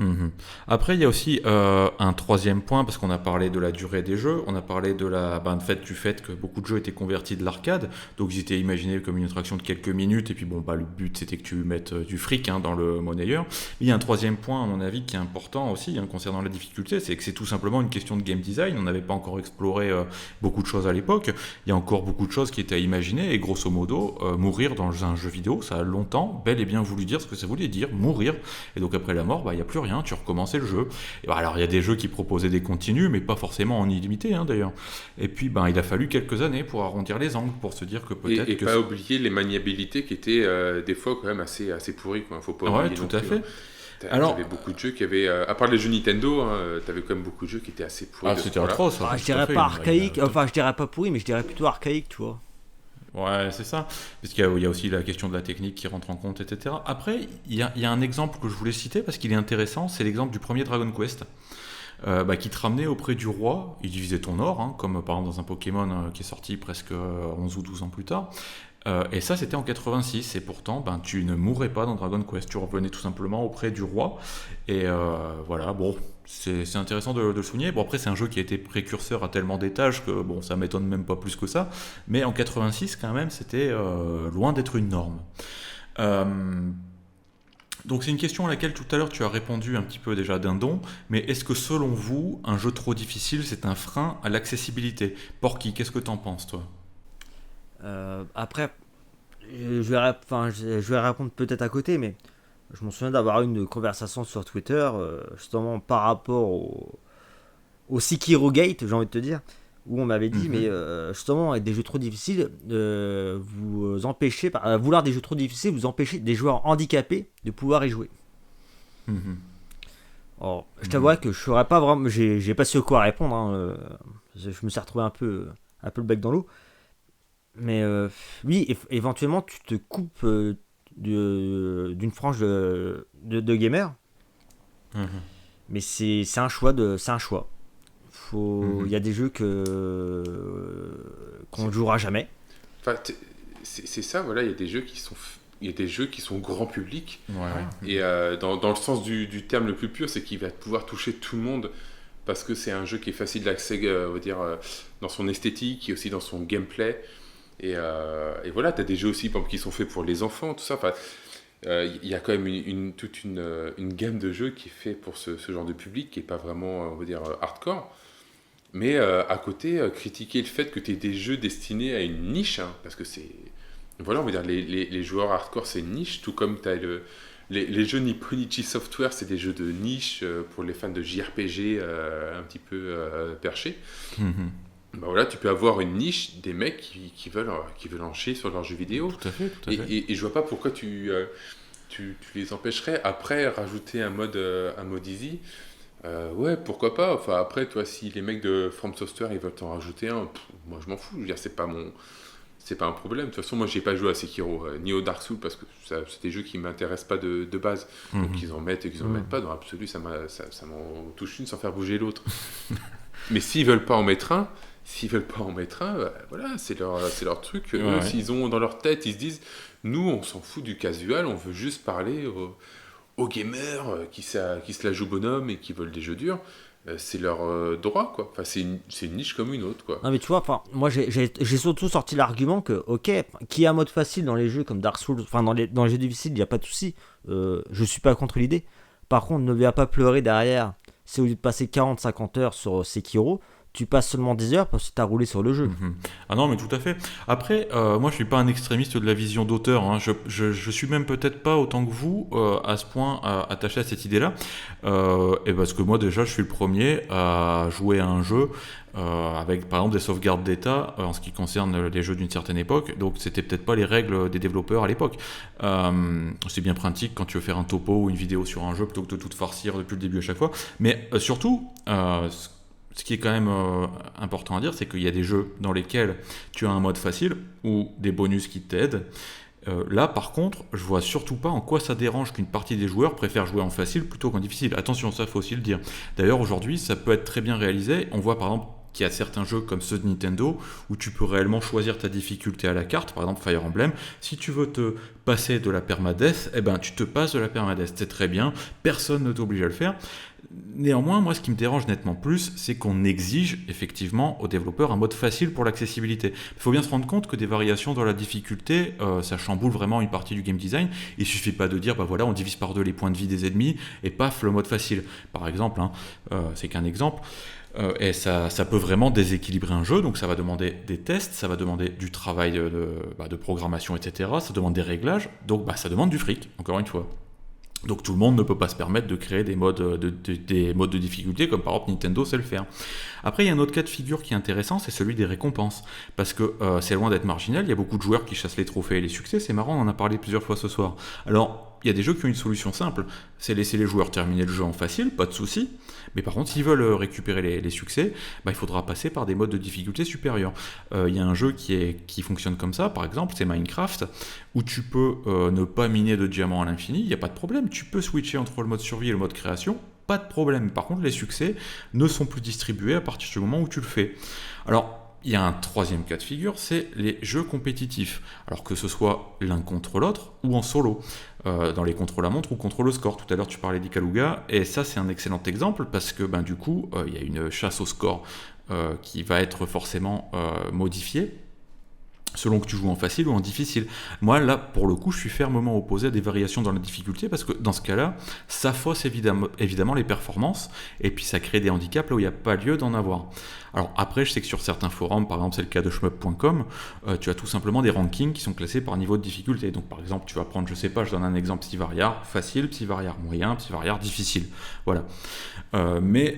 Après, il y a aussi un troisième point, parce qu'on a parlé de la durée des jeux, on a parlé du fait que beaucoup de jeux étaient convertis de l'arcade, donc ils étaient imaginés comme une attraction de quelques minutes, et puis le but c'était que tu mettes du fric dans le monnayeur. Mais il y a un troisième point, à mon avis, qui est important aussi concernant la difficulté, c'est que c'est tout simplement une question de game design. On n'avait pas encore exploré beaucoup de choses à l'époque, il y a encore beaucoup de choses qui étaient à imaginer, et grosso modo, mourir dans un jeu vidéo, ça a longtemps bel et bien voulu dire ce que ça voulait dire, mourir. Et donc après la mort, il n'y a plus rien, tu recommençais le jeu. Et alors il y a des jeux qui proposaient des continues, mais pas forcément en illimité d'ailleurs. Et puis il a fallu quelques années pour arrondir les angles, pour se dire que peut-être... Et pas oublier les maniabilités qui étaient des fois quand même assez pourries. Faut pas oublier tout à fait. Alors, t'avais beaucoup de jeux qui avaient, à part les jeux Nintendo, t'avais quand même beaucoup de jeux qui étaient assez pourris. C'était atroce. Je dirais pas archaïque, enfin je dirais pas pourri, mais je dirais plutôt archaïque, tu vois. Ouais, c'est ça. Parce qu'il y a aussi la question de la technique qui rentre en compte, etc. Après, il y a un exemple que je voulais citer parce qu'il est intéressant, c'est l'exemple du premier Dragon Quest. qui te ramenait auprès du roi. Il divisait ton or, hein, comme par exemple dans un Pokémon qui est sorti presque 11 ou 12 ans plus tard. Et ça, c'était en 86, et pourtant, tu ne mourrais pas dans Dragon Quest, tu revenais tout simplement auprès du roi, et voilà, bon, c'est intéressant de le souligner. Bon, après, c'est un jeu qui a été précurseur à tellement d'étages que, bon, ça m'étonne même pas plus que ça, mais en 86, quand même, c'était loin d'être une norme. Donc c'est une question à laquelle tout à l'heure tu as répondu un petit peu déjà d'un don, mais est-ce que selon vous, un jeu trop difficile, c'est un frein à l'accessibilité? Porky, qu'est-ce que t'en penses, toi? Après, je vais répondre peut-être à côté, mais je m'en souviens d'avoir eu une conversation sur Twitter, justement par rapport au Sekiro Gate, j'ai envie de te dire, où on m'avait dit, mais justement, avec des jeux trop difficiles, vous empêchez, à vouloir des jeux trop difficiles, vous empêchez des joueurs handicapés de pouvoir y jouer. Alors, je t'avoue que je saurais pas vraiment, j'ai pas su quoi répondre, hein, je me suis retrouvé un peu le bec dans l'eau. Mais oui, éventuellement, tu te coupes d'une frange de gamers. Mais c'est un choix. Il y a des jeux qu'on ne jouera jamais. Enfin, c'est ça, voilà, il y a des jeux qui sont grand public. Et dans le sens du terme le plus pur, c'est qu'il va pouvoir toucher tout le monde. Parce que c'est un jeu qui est facile d'accès, on va dire, dans son esthétique et aussi dans son gameplay. Et voilà, tu as des jeux aussi par exemple, qui sont faits pour les enfants, tout ça. Enfin, y a quand même toute une gamme de jeux qui est fait pour ce genre de public, qui n'est pas vraiment, on va dire, hardcore. Mais à côté, critiquer le fait que tu aies des jeux destinés à une niche, hein, parce que c'est... Voilà, on va dire, les joueurs hardcore, c'est une niche, tout comme tu as les jeux Nipponichi Software, c'est des jeux de niche pour les fans de JRPG un petit peu perchés. Voilà, tu peux avoir une niche des mecs qui veulent en chier sur leurs jeux vidéo. Tout à fait. Et je vois pas pourquoi tu les empêcherais. Après, rajouter un mode easy, ouais, pourquoi pas. Enfin, après, toi, si les mecs de From Software ils veulent t'en rajouter un, moi je m'en fous. Je veux dire, c'est pas un problème. De toute façon, moi j'ai pas joué à Sekiro ni au Dark Souls parce que c'est des jeux qui m'intéressent pas de base. Donc qu'ils en mettent et qu'ils en mettent pas, dans l'absolu, ça m'en touche une sans faire bouger l'autre. Mais s'ils veulent pas en mettre un, voilà, c'est leur truc. Eux, s'ils ont dans leur tête, ils se disent, nous, on s'en fout du casual, on veut juste parler aux gamers qui se la jouent bonhomme et qui veulent des jeux durs. C'est leur droit, quoi. Enfin, c'est une niche comme une autre, quoi. Non, mais tu vois, moi, j'ai surtout sorti l'argument que, ok, qu'il y a un mode facile dans les jeux comme Dark Souls, enfin, dans les jeux difficiles, il n'y a pas de souci. Je suis pas contre l'idée. Par contre, ne viens pas pleurer derrière. C'est au lieu de passer 40-50 heures sur Sekiro, tu passes seulement 10 heures parce que tu as roulé sur le jeu. Ah non, mais tout à fait. Après, moi je suis pas un extrémiste de la vision d'auteur, hein. Je suis même peut-être pas autant que vous à ce point attaché à cette idée-là. Et parce que moi déjà je suis le premier à jouer à un jeu avec par exemple des sauvegardes d'état en ce qui concerne les jeux d'une certaine époque, donc c'était peut-être pas les règles des développeurs à l'époque. C'est bien pratique quand tu veux faire un topo ou une vidéo sur un jeu plutôt que de tout farcir depuis le début à chaque fois. Mais surtout, ce qui est quand même important à dire, c'est qu'il y a des jeux dans lesquels tu as un mode facile ou des bonus qui t'aident. Là, par contre, je vois surtout pas en quoi ça dérange qu'une partie des joueurs préfèrent jouer en facile plutôt qu'en difficile. Attention, ça faut aussi le dire. D'ailleurs, aujourd'hui, ça peut être très bien réalisé. On voit par exemple qu'il y a certains jeux comme ceux de Nintendo où tu peux réellement choisir ta difficulté à la carte, par exemple Fire Emblem. Si tu veux te passer de la permadeath, tu te passes de la permadeath. C'est très bien, personne ne t'oblige à le faire. Néanmoins, moi, ce qui me dérange nettement plus, c'est qu'on exige effectivement aux développeurs un mode facile pour l'accessibilité. Il faut bien se rendre compte que des variations dans la difficulté, ça chamboule vraiment une partie du game design. Il suffit pas de dire, voilà, on divise par deux les points de vie des ennemis et paf, le mode facile. Par exemple, c'est qu'un exemple. Et ça peut vraiment déséquilibrer un jeu, donc ça va demander des tests, ça va demander du travail de programmation, etc. Ça demande des réglages, donc ça demande du fric, encore une fois. Donc tout le monde ne peut pas se permettre de créer des modes de difficulté, comme par exemple Nintendo sait le faire. Après, il y a un autre cas de figure qui est intéressant, c'est celui des récompenses. Parce que c'est loin d'être marginal, il y a beaucoup de joueurs qui chassent les trophées et les succès, c'est marrant, on en a parlé plusieurs fois ce soir. Alors, il y a des jeux qui ont une solution simple, c'est laisser les joueurs terminer le jeu en facile, pas de souci. Mais par contre, s'ils veulent récupérer les succès, il faudra passer par des modes de difficulté supérieurs. Il y a un jeu qui fonctionne comme ça, par exemple, c'est Minecraft, où tu peux ne pas miner de diamants à l'infini, il n'y a pas de problème. Tu peux switcher entre le mode survie et le mode création, pas de problème. Par contre, les succès ne sont plus distribués à partir du moment où tu le fais. Alors, il y a un troisième cas de figure, c'est les jeux compétitifs. Alors que ce soit l'un contre l'autre ou en solo, dans les contre-la-montre ou contre le score. Tout à l'heure, tu parlais d'Ikaluga, et ça, c'est un excellent exemple parce que du coup, il y a une chasse au score qui va être forcément modifiée selon que tu joues en facile ou en difficile. Moi, là, pour le coup, je suis fermement opposé à des variations dans la difficulté parce que dans ce cas-là, ça fausse évidemment les performances et puis ça crée des handicaps là où il n'y a pas lieu d'en avoir. Alors après, je sais que sur certains forums, par exemple c'est le cas de shmup.com, tu as tout simplement des rankings qui sont classés par niveau de difficulté. Donc par exemple, tu vas prendre, je sais pas, je donne un exemple, Psy-Variar facile, Psy-Variar moyen, Psy-Variar difficile. Voilà. Mais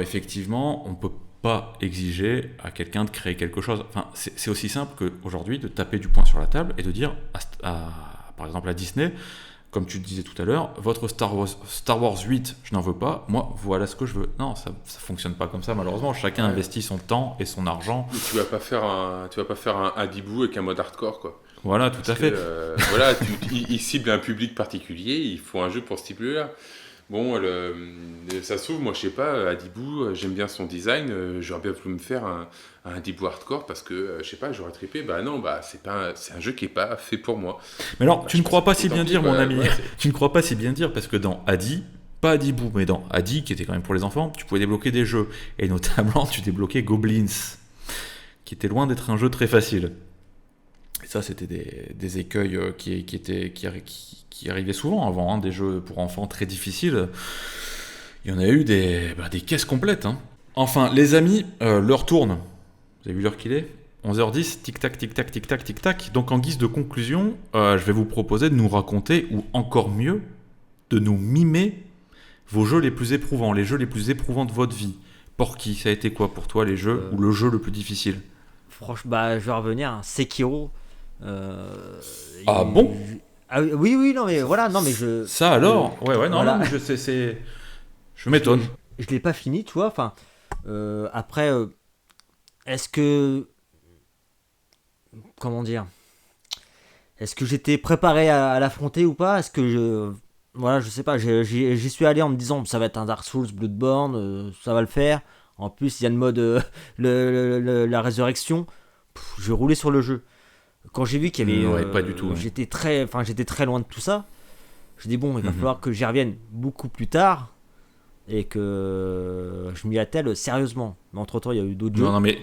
effectivement, on peut pas exiger à quelqu'un de créer quelque chose. Enfin, c'est aussi simple qu'aujourd'hui de taper du poing sur la table et de dire, par exemple à Disney, comme tu le disais tout à l'heure, votre Star Wars 8, je n'en veux pas, moi, voilà ce que je veux. Non, ça fonctionne pas comme ça, malheureusement. Chacun investit son temps et son argent. Et tu vas pas faire un Adibou avec un mode hardcore, quoi. Voilà, tout à fait. Voilà, il cible un public particulier, il faut un jeu pour ce public-là. Bon, ça se trouve, moi je sais pas, Adibou, j'aime bien son design, j'aurais bien voulu me faire un Adibou hardcore parce que, je sais pas, j'aurais trippé. Bah non, c'est un jeu qui est pas fait pour moi. Mais alors, tu ne crois pas si bien dire, mon ami. Tu ne crois pas si bien dire parce que dans Adi, pas Adibou, mais dans Adi, qui était quand même pour les enfants, tu pouvais débloquer des jeux. Et notamment, tu débloquais Goblins, qui était loin d'être un jeu très facile. Et ça, c'était des écueils qui arrivaient souvent avant, des jeux pour enfants très difficiles. Il y en a eu des caisses complètes. Enfin, les amis, l'heure tourne. Vous avez vu l'heure qu'il est ? 11h10, tic-tac, tic-tac, tic-tac, tic-tac. Donc en guise de conclusion, je vais vous proposer de nous raconter, ou encore mieux, de nous mimer vos jeux les plus éprouvants, les jeux les plus éprouvants de votre vie. Porky, ça a été quoi pour toi les jeux, ou le jeu le plus difficile ? Franchement, je vais revenir à Sekiro. Bon ? Oui, non, mais voilà, non, mais je. Ça alors ? Ouais, non, voilà. Non, mais je m'étonne. Je l'ai pas fini, tu vois. Enfin, après, est-ce que. Comment dire ? Est-ce que j'étais préparé à l'affronter ou pas ? Est-ce que Voilà, je sais pas. J'y suis allé en me disant ça va être un Dark Souls, Bloodborne, ça va le faire. En plus, il y a le mode la résurrection. Je roulais sur le jeu. Quand j'ai vu qu'il y avait, pas du tout. Ouais. J'étais très loin de tout ça. Je dis bon, il va falloir que j'y revienne beaucoup plus tard et que je m'y attelle sérieusement. Mais entre temps, il y a eu d'autres jeux. Non, mais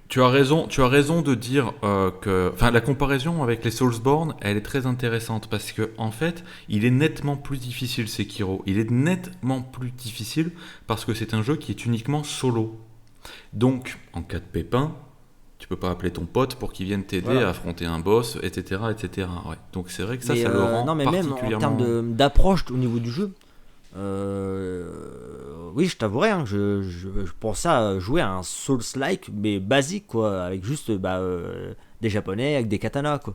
tu as raison de dire que, enfin, la comparaison avec les Soulsborne, elle est très intéressante parce que en fait, il est nettement plus difficile Sekiro. Il est nettement plus difficile parce que c'est un jeu qui est uniquement solo. Donc, en cas de pépin, tu peux pas appeler ton pote pour qu'il vienne t'aider à affronter un boss, etc., etc. Ouais. Donc c'est vrai que ça le rend non, mais particulièrement... même en termes d'approche au niveau du jeu, oui, je t'avouerai, je pensais à jouer à un Souls-like, mais basique, quoi, avec juste des japonais, avec des katanas, quoi.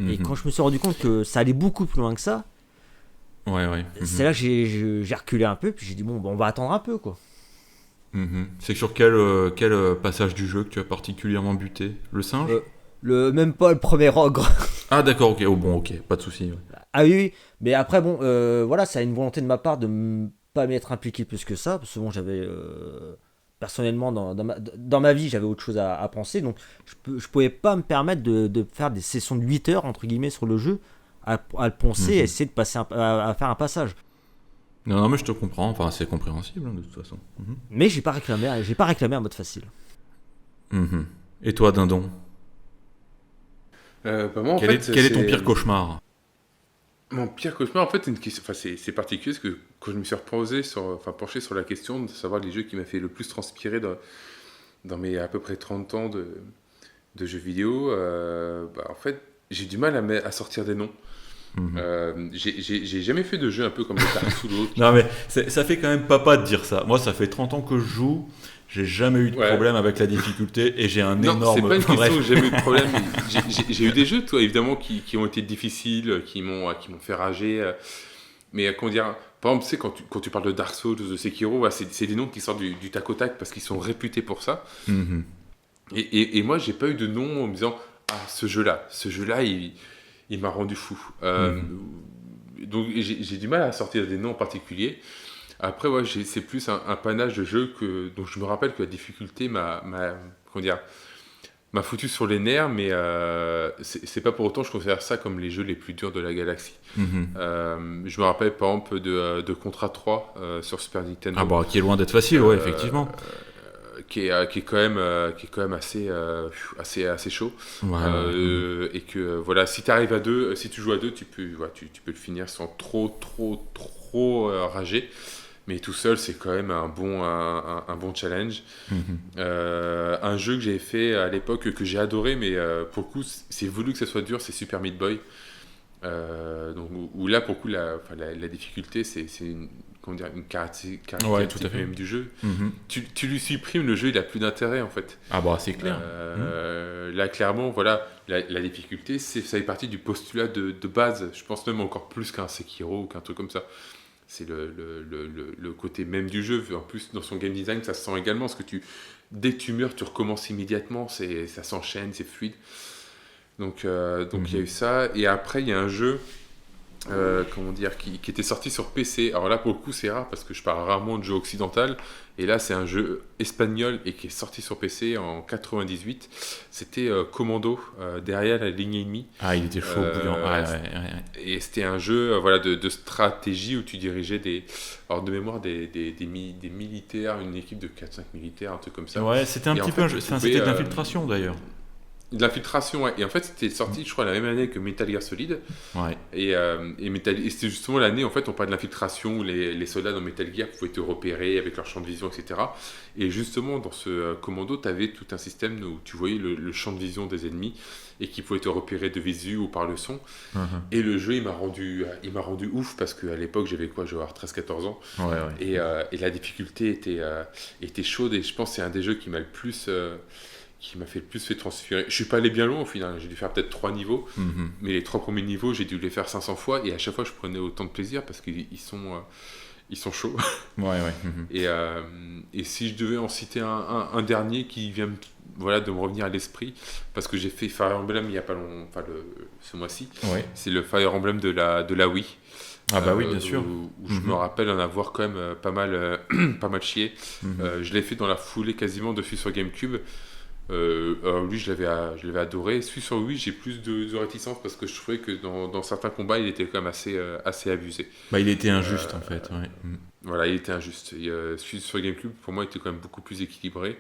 Et quand je me suis rendu compte que ça allait beaucoup plus loin que ça, c'est là que j'ai reculé un peu, puis j'ai dit, bon, on va attendre un peu, quoi. C'est sur quel passage du jeu que tu as particulièrement buté ? Le singe ? Même pas le premier ogre. Ah d'accord, ok, pas de souci. Ouais. Ah oui, mais après bon, voilà, ça a une volonté de ma part de pas m'être impliqué plus que ça, parce que bon, j'avais personnellement dans ma vie, j'avais autre chose à penser, donc je pouvais pas me permettre de faire des sessions de 8 heures entre guillemets sur le jeu, à le poncer et essayer de passer à faire un passage. Non, mais je te comprends. Enfin, c'est compréhensible de toute façon. Mais j'ai pas réclamé un mode facile. Et toi, Dindon ? Moi, quel est ton pire cauchemar ? Mon pire cauchemar, en fait, c'est une question. Enfin, c'est particulier parce que quand je me suis penché sur la question de savoir les jeux qui m'ont fait le plus transpirer dans mes à peu près 30 ans de jeux vidéo, en fait, j'ai du mal à sortir des noms. J'ai jamais fait de jeu un peu comme les Dark Souls ou autre. Non mais ça fait quand même papa de dire ça. Moi ça fait 30 ans que je joue, j'ai jamais eu de problème avec la difficulté et j'ai un énorme... Non, c'est pas une question où j'ai jamais eu de problème. J'ai eu des jeux, toi, évidemment, qui ont été difficiles, qui m'ont fait rager. Mais comment dire, par exemple, tu sais, quand tu parles de Dark Souls, de Sekiro, c'est des noms qui sortent du tac au tac parce qu'ils sont réputés pour ça. Et moi, j'ai pas eu de nom en me disant ce jeu-là, il m'a rendu fou. Donc j'ai du mal à sortir des noms en particulier. Après, ouais, c'est plus un panache de jeux dont je me rappelle que la difficulté comment dire, m'a foutu sur les nerfs, mais c'est pas pour autant que je considère ça comme les jeux les plus durs de la galaxie. Je me rappelle par exemple de Contra 3 sur Super Nintendo. Ah bah, qui est loin d'être facile, ouais, effectivement. Qui est quand même assez chaud. Ouais. Et que voilà, si tu arrives à deux, si tu joues à deux, tu peux le finir sans trop rager. Mais tout seul, c'est quand même un bon challenge. Un jeu que j'ai fait à l'époque que j'ai adoré, mais pour le coup, c'est voulu que ça soit dur, c'est Super Meat Boy. Donc, où là, pour le coup, la difficulté, c'est une caractéristique Ouais, tout à fait. même du jeu. Tu lui supprimes, le jeu, il a plus d'intérêt, en fait. Ah bah, c'est clair. Là, clairement, voilà, la difficulté, ça fait partie du postulat de base. Je pense même encore plus qu'un Sekiro ou qu'un truc comme ça. C'est le côté même du jeu. En plus, dans son game design, ça se sent également. Parce que dès que tu meurs, tu recommences immédiatement. Ça s'enchaîne, c'est fluide. Donc il y a eu ça. Et après, il y a un jeu qui était sorti sur PC. Alors là, pour le coup, c'est rare parce que je parle rarement de jeu occidental. Et là, c'est un jeu espagnol et qui est sorti sur PC en 98. C'était Commando, derrière la ligne ennemie. Ah, il était chaud, bouillant. Ouais. Et c'était un jeu de stratégie où tu dirigeais alors de mémoire, des militaires, une équipe de 4-5 militaires, un truc comme ça. Ouais, c'était un petit peu un jeu. C'était de l'infiltration d'ailleurs. De l'infiltration, ouais. Et en fait, c'était sorti, je crois, la même année que Metal Gear Solid. Ouais. Et c'était justement l'année, en fait, on parle de l'infiltration où les soldats dans Metal Gear pouvaient te repérer avec leur champ de vision, etc. Et justement, dans ce commando, tu avais tout un système où tu voyais le champ de vision des ennemis et qui pouvaient te repérer de visu ou par le son. Et le jeu, il m'a rendu ouf parce qu'à l'époque, j'avais quoi, je devais avoir 13-14 ans. Ouais. Et la difficulté était chaude et je pense que c'est un des jeux qui m'a fait le plus fait transférer. Je suis pas allé bien loin au final, j'ai dû faire peut-être 3 niveaux, mais les 3 premiers niveaux, j'ai dû les faire 500 fois et à chaque fois je prenais autant de plaisir parce qu'ils sont chauds. Ouais. Et si je devais en citer un dernier qui vient de me revenir à l'esprit, parce que j'ai fait Fire Emblem il y a pas longtemps, ce mois-ci, c'est le Fire Emblem de la Wii. Ah bah oui, bien sûr. Où je me rappelle en avoir quand même pas mal chié. Je l'ai fait dans la foulée quasiment dessus sur GameCube. Alors lui je l'avais adoré. Celui sur Wii j'ai plus de réticence parce que je trouvais que dans certains combats il était quand même assez abusé. Bah il était injuste en fait. Ouais. Voilà, il était injuste. Celui sur GameCube pour moi était quand même beaucoup plus équilibré.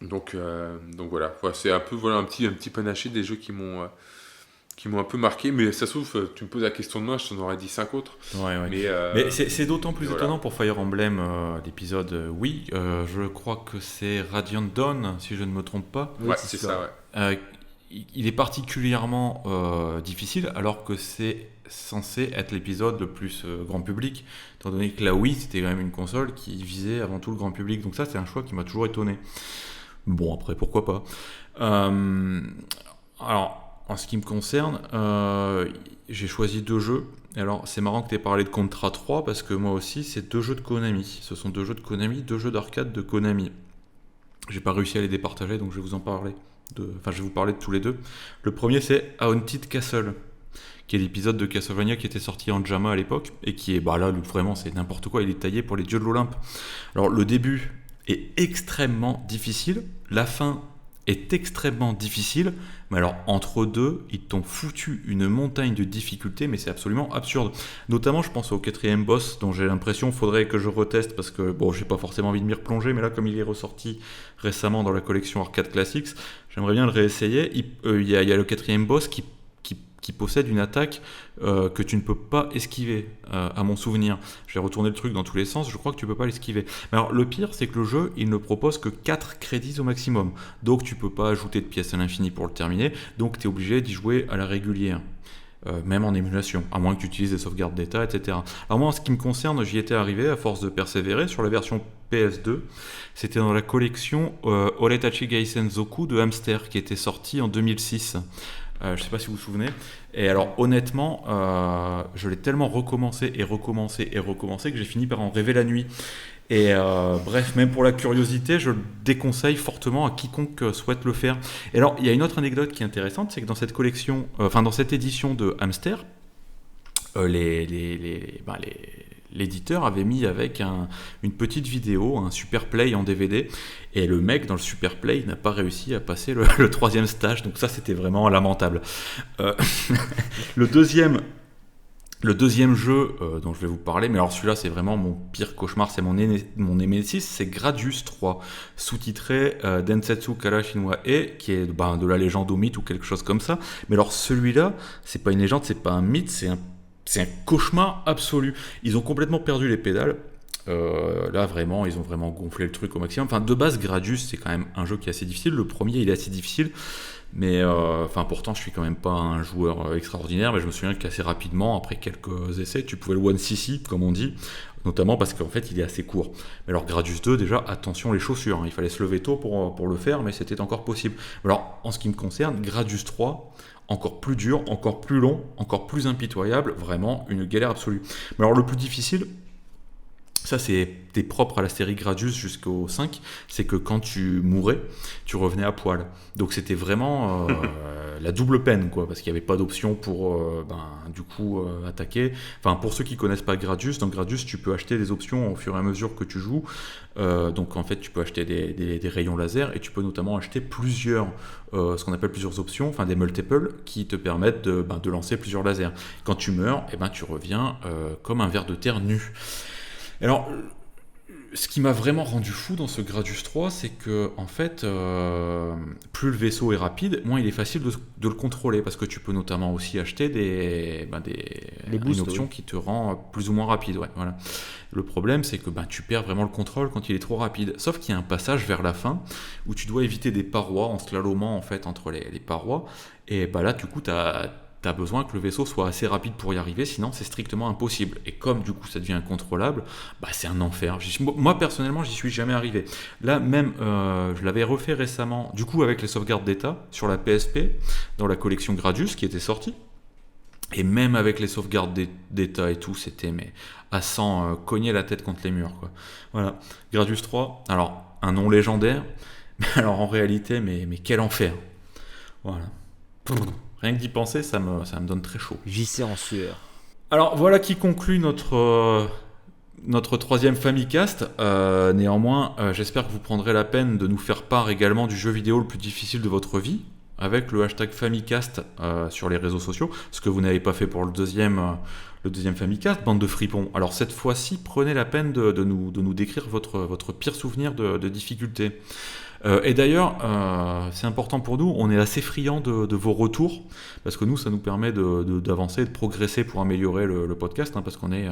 Donc voilà, c'est un peu un petit panaché des jeux qui m'ont un peu marqué, mais ça se trouve, tu me poses la question de moi, je t'en aurais dit 5 autres. Ouais. Mais c'est d'autant plus étonnant pour Fire Emblem, l'épisode oui, je crois que c'est Radiant Dawn, si je ne me trompe pas. Ouais, c'est ça, ouais. Il est particulièrement difficile, alors que c'est censé être l'épisode le plus grand public, étant donné que la Wii, c'était quand même une console qui visait avant tout le grand public, donc ça, c'est un choix qui m'a toujours étonné. Bon, après, pourquoi pas. Alors... En ce qui me concerne, j'ai choisi 2 jeux. Alors, c'est marrant que tu aies parlé de Contra 3 parce que moi aussi, c'est 2 jeux de Konami. Ce sont 2 jeux de Konami, 2 jeux d'arcade de Konami. J'ai pas réussi à les départager, donc je vais vous en parler. Je vais vous parler de tous les 2. Le premier, c'est Haunted Castle, qui est l'épisode de Castlevania qui était sorti en JAMA à l'époque et qui est, là, vraiment, c'est n'importe quoi. Il est taillé pour les dieux de l'Olympe. Alors, le début est extrêmement difficile. La fin est extrêmement difficile, mais alors entre deux, ils t'ont foutu une montagne de difficultés, mais c'est absolument absurde. Notamment, je pense au 4e boss, dont j'ai l'impression faudrait que je reteste, parce que, j'ai pas forcément envie de m'y replonger, mais là, comme il est ressorti récemment dans la collection Arcade Classics, j'aimerais bien le réessayer. Il y a le 4e boss qui possède une attaque que tu ne peux pas esquiver, à mon souvenir. J'ai retourné le truc dans tous les sens, je crois que tu peux pas l'esquiver. Mais alors le pire, c'est que le jeu, il ne propose que 4 crédits au maximum. Donc tu peux pas ajouter de pièces à l'infini pour le terminer, donc tu es obligé d'y jouer à la régulière. Même en émulation, à moins que tu utilises des sauvegardes d'état, etc. Alors moi, en ce qui me concerne, j'y étais arrivé à force de persévérer sur la version PS2. C'était dans la collection Oretachi Gaisen Zoku de Hamster, qui était sortie en 2006. Je ne sais pas si vous vous souvenez. Et alors honnêtement, je l'ai tellement recommencé que j'ai fini par en rêver la nuit. Et bref, même pour la curiosité, je le déconseille fortement à quiconque souhaite le faire. Et alors, il y a une autre anecdote qui est intéressante, c'est que dans cette collection, dans cette édition de Hamster, les l'éditeur avait mis avec une petite vidéo, un super play en DVD, et le mec dans le super play n'a pas réussi à passer le 3e stage, donc ça c'était vraiment lamentable. Le deuxième jeu dont je vais vous parler, mais alors celui-là c'est vraiment mon pire cauchemar, c'est mon Nemesis, c'est Gradius 3, sous-titré Densetsu Kara Shinwa E, qui est de la légende au mythe ou quelque chose comme ça. Mais alors celui-là, c'est pas une légende, c'est pas un mythe, c'est un cauchemar absolu. Ils ont complètement perdu les pédales. Là vraiment, ils ont vraiment gonflé le truc au maximum. Enfin, de base, Gradius, c'est quand même un jeu qui est assez difficile. Le premier, il est assez difficile. Mais pourtant, je suis quand même pas un joueur extraordinaire. Mais je me souviens qu'assez rapidement, après quelques essais, tu pouvais le one CC, comme on dit. Notamment parce qu'en fait, il est assez court. Mais alors, Gradius 2, déjà, attention les chaussures. Il fallait se lever tôt pour le faire, mais c'était encore possible. Alors, en ce qui me concerne, Gradius 3... encore plus dur, encore plus long, encore plus impitoyable, vraiment une galère absolue. Mais alors le plus difficile, ça c'était propre à la série Gradius jusqu'au 5, c'est que quand tu mourais, tu revenais à poil. Donc c'était vraiment la double peine, quoi, parce qu'il n'y avait pas d'option pour attaquer. Enfin, pour ceux qui ne connaissent pas Gradius, dans Gradius tu peux acheter des options au fur et à mesure que tu joues. Donc en fait tu peux acheter des rayons laser et tu peux notamment acheter ce qu'on appelle plusieurs options, enfin des multiples qui te permettent de lancer plusieurs lasers. Quand tu meurs, tu reviens comme un ver de terre nu. Alors, ce qui m'a vraiment rendu fou dans ce Gradius 3, c'est que en fait, plus le vaisseau est rapide, moins il est facile de le contrôler, parce que tu peux notamment aussi acheter une option qui te rend plus ou moins rapide. Ouais, voilà. Le problème, c'est que tu perds vraiment le contrôle quand il est trop rapide. Sauf qu'il y a un passage vers la fin où tu dois éviter des parois en slalomant en fait entre les parois. Et là, du coup, t'as besoin que le vaisseau soit assez rapide pour y arriver, sinon c'est strictement impossible. Et comme du coup ça devient incontrôlable, c'est un enfer. Moi personnellement, j'y suis jamais arrivé. Là même, je l'avais refait récemment, du coup avec les sauvegardes d'état sur la PSP, dans la collection Gradius qui était sortie. Et même avec les sauvegardes d'état et tout, c'était à 100 cogner la tête contre les murs, quoi. Voilà, Gradius 3, alors un nom légendaire, mais alors en réalité, mais quel enfer. Voilà. Rien que d'y penser, ça me donne très chaud. J'y sais en sueur. Alors voilà qui conclut notre 3e Famicast. Néanmoins, j'espère que vous prendrez la peine de nous faire part également du jeu vidéo le plus difficile de votre vie, avec le hashtag Famicast sur les réseaux sociaux, ce que vous n'avez pas fait pour le deuxième Famicast, bande de fripons. Alors cette fois-ci, prenez la peine de nous décrire votre pire souvenir de difficulté. Et d'ailleurs, c'est important pour nous, on est assez friands de vos retours, parce que nous, ça nous permet d'avancer, de progresser pour améliorer le podcast, parce qu'on est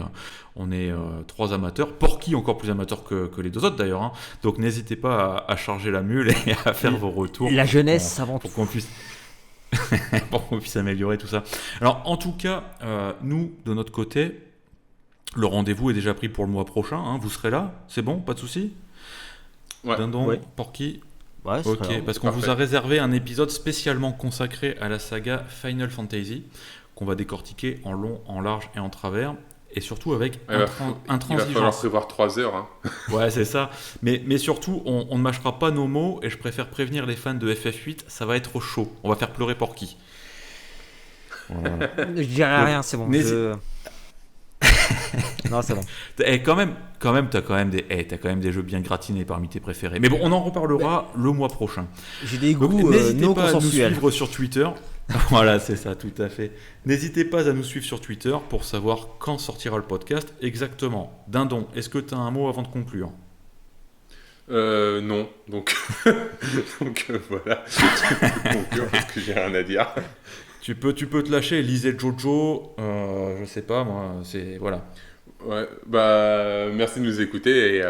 3 amateurs, Porky encore plus amateur que les 2 autres d'ailleurs, hein. Donc n'hésitez pas à charger la mule et à faire vos retours. La jeunesse avant tout. Pour qu'on puisse... pour qu'on puisse améliorer tout ça. Alors en tout cas, nous, de notre côté, le rendez-vous est déjà pris pour le mois prochain, hein. Vous serez là, c'est bon, pas de soucis? Ouais. Dindon, ouais. Porky. Ouais, ok, parce qu'on vous a réservé un épisode spécialement consacré à la saga Final Fantasy, qu'on va décortiquer en long, en large et en travers, et surtout avec intransigeance. Il va falloir prévoir 3 heures. Hein. Ouais, c'est ça. Mais surtout, on ne mâchera pas nos mots, et je préfère prévenir les fans de FF8, ça va être chaud. On va faire pleurer Porky. Voilà. Je dirais rien, c'est bon. Non, c'est bon. Quand même, t'as quand même des jeux bien gratinés parmi tes préférés. Mais bon, on en reparlera le mois prochain. J'ai des goûts n'hésitez non pas à nous consensuels. suivre sur Twitter. Voilà, c'est ça, tout à fait. N'hésitez pas à nous suivre sur Twitter pour savoir quand sortira le podcast exactement. Dindon, est-ce que tu as un mot avant de conclure? Non, donc voilà. Donc, parce que j'ai rien à dire. Tu peux te lâcher, lisez Jojo, je sais pas moi, c'est voilà. Ouais, merci de nous écouter et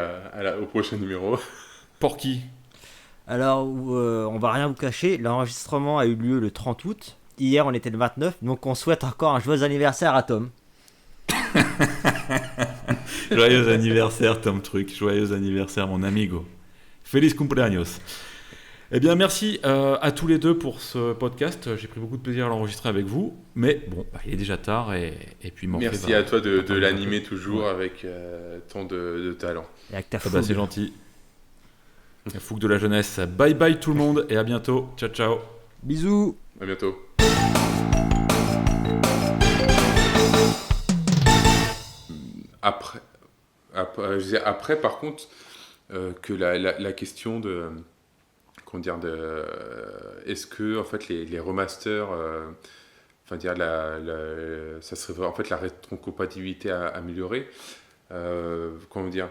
au prochain numéro. Porky. Alors, on va rien vous cacher, l'enregistrement a eu lieu le 30 août. Hier, on était le 29, donc on souhaite encore un joyeux anniversaire à Tom. Joyeux anniversaire, Tom Truc. Joyeux anniversaire, mon amigo. Feliz cumpleaños. Eh bien, merci à tous les deux pour ce podcast. J'ai pris beaucoup de plaisir à l'enregistrer avec vous. Mais bon, il est déjà tard et puis merci à toi de l'animer toujours avec tant de talent. Et avec ta fougue. C'est gentil. La fougue de la jeunesse. Bye bye tout le monde et à bientôt. Ciao, ciao. Bisous. À bientôt. après, je disais après, par contre, que la question de, comment dire, est-ce que en fait les remasters, enfin dire ça serait en fait la rétrocompatibilité à améliorer, comment dire,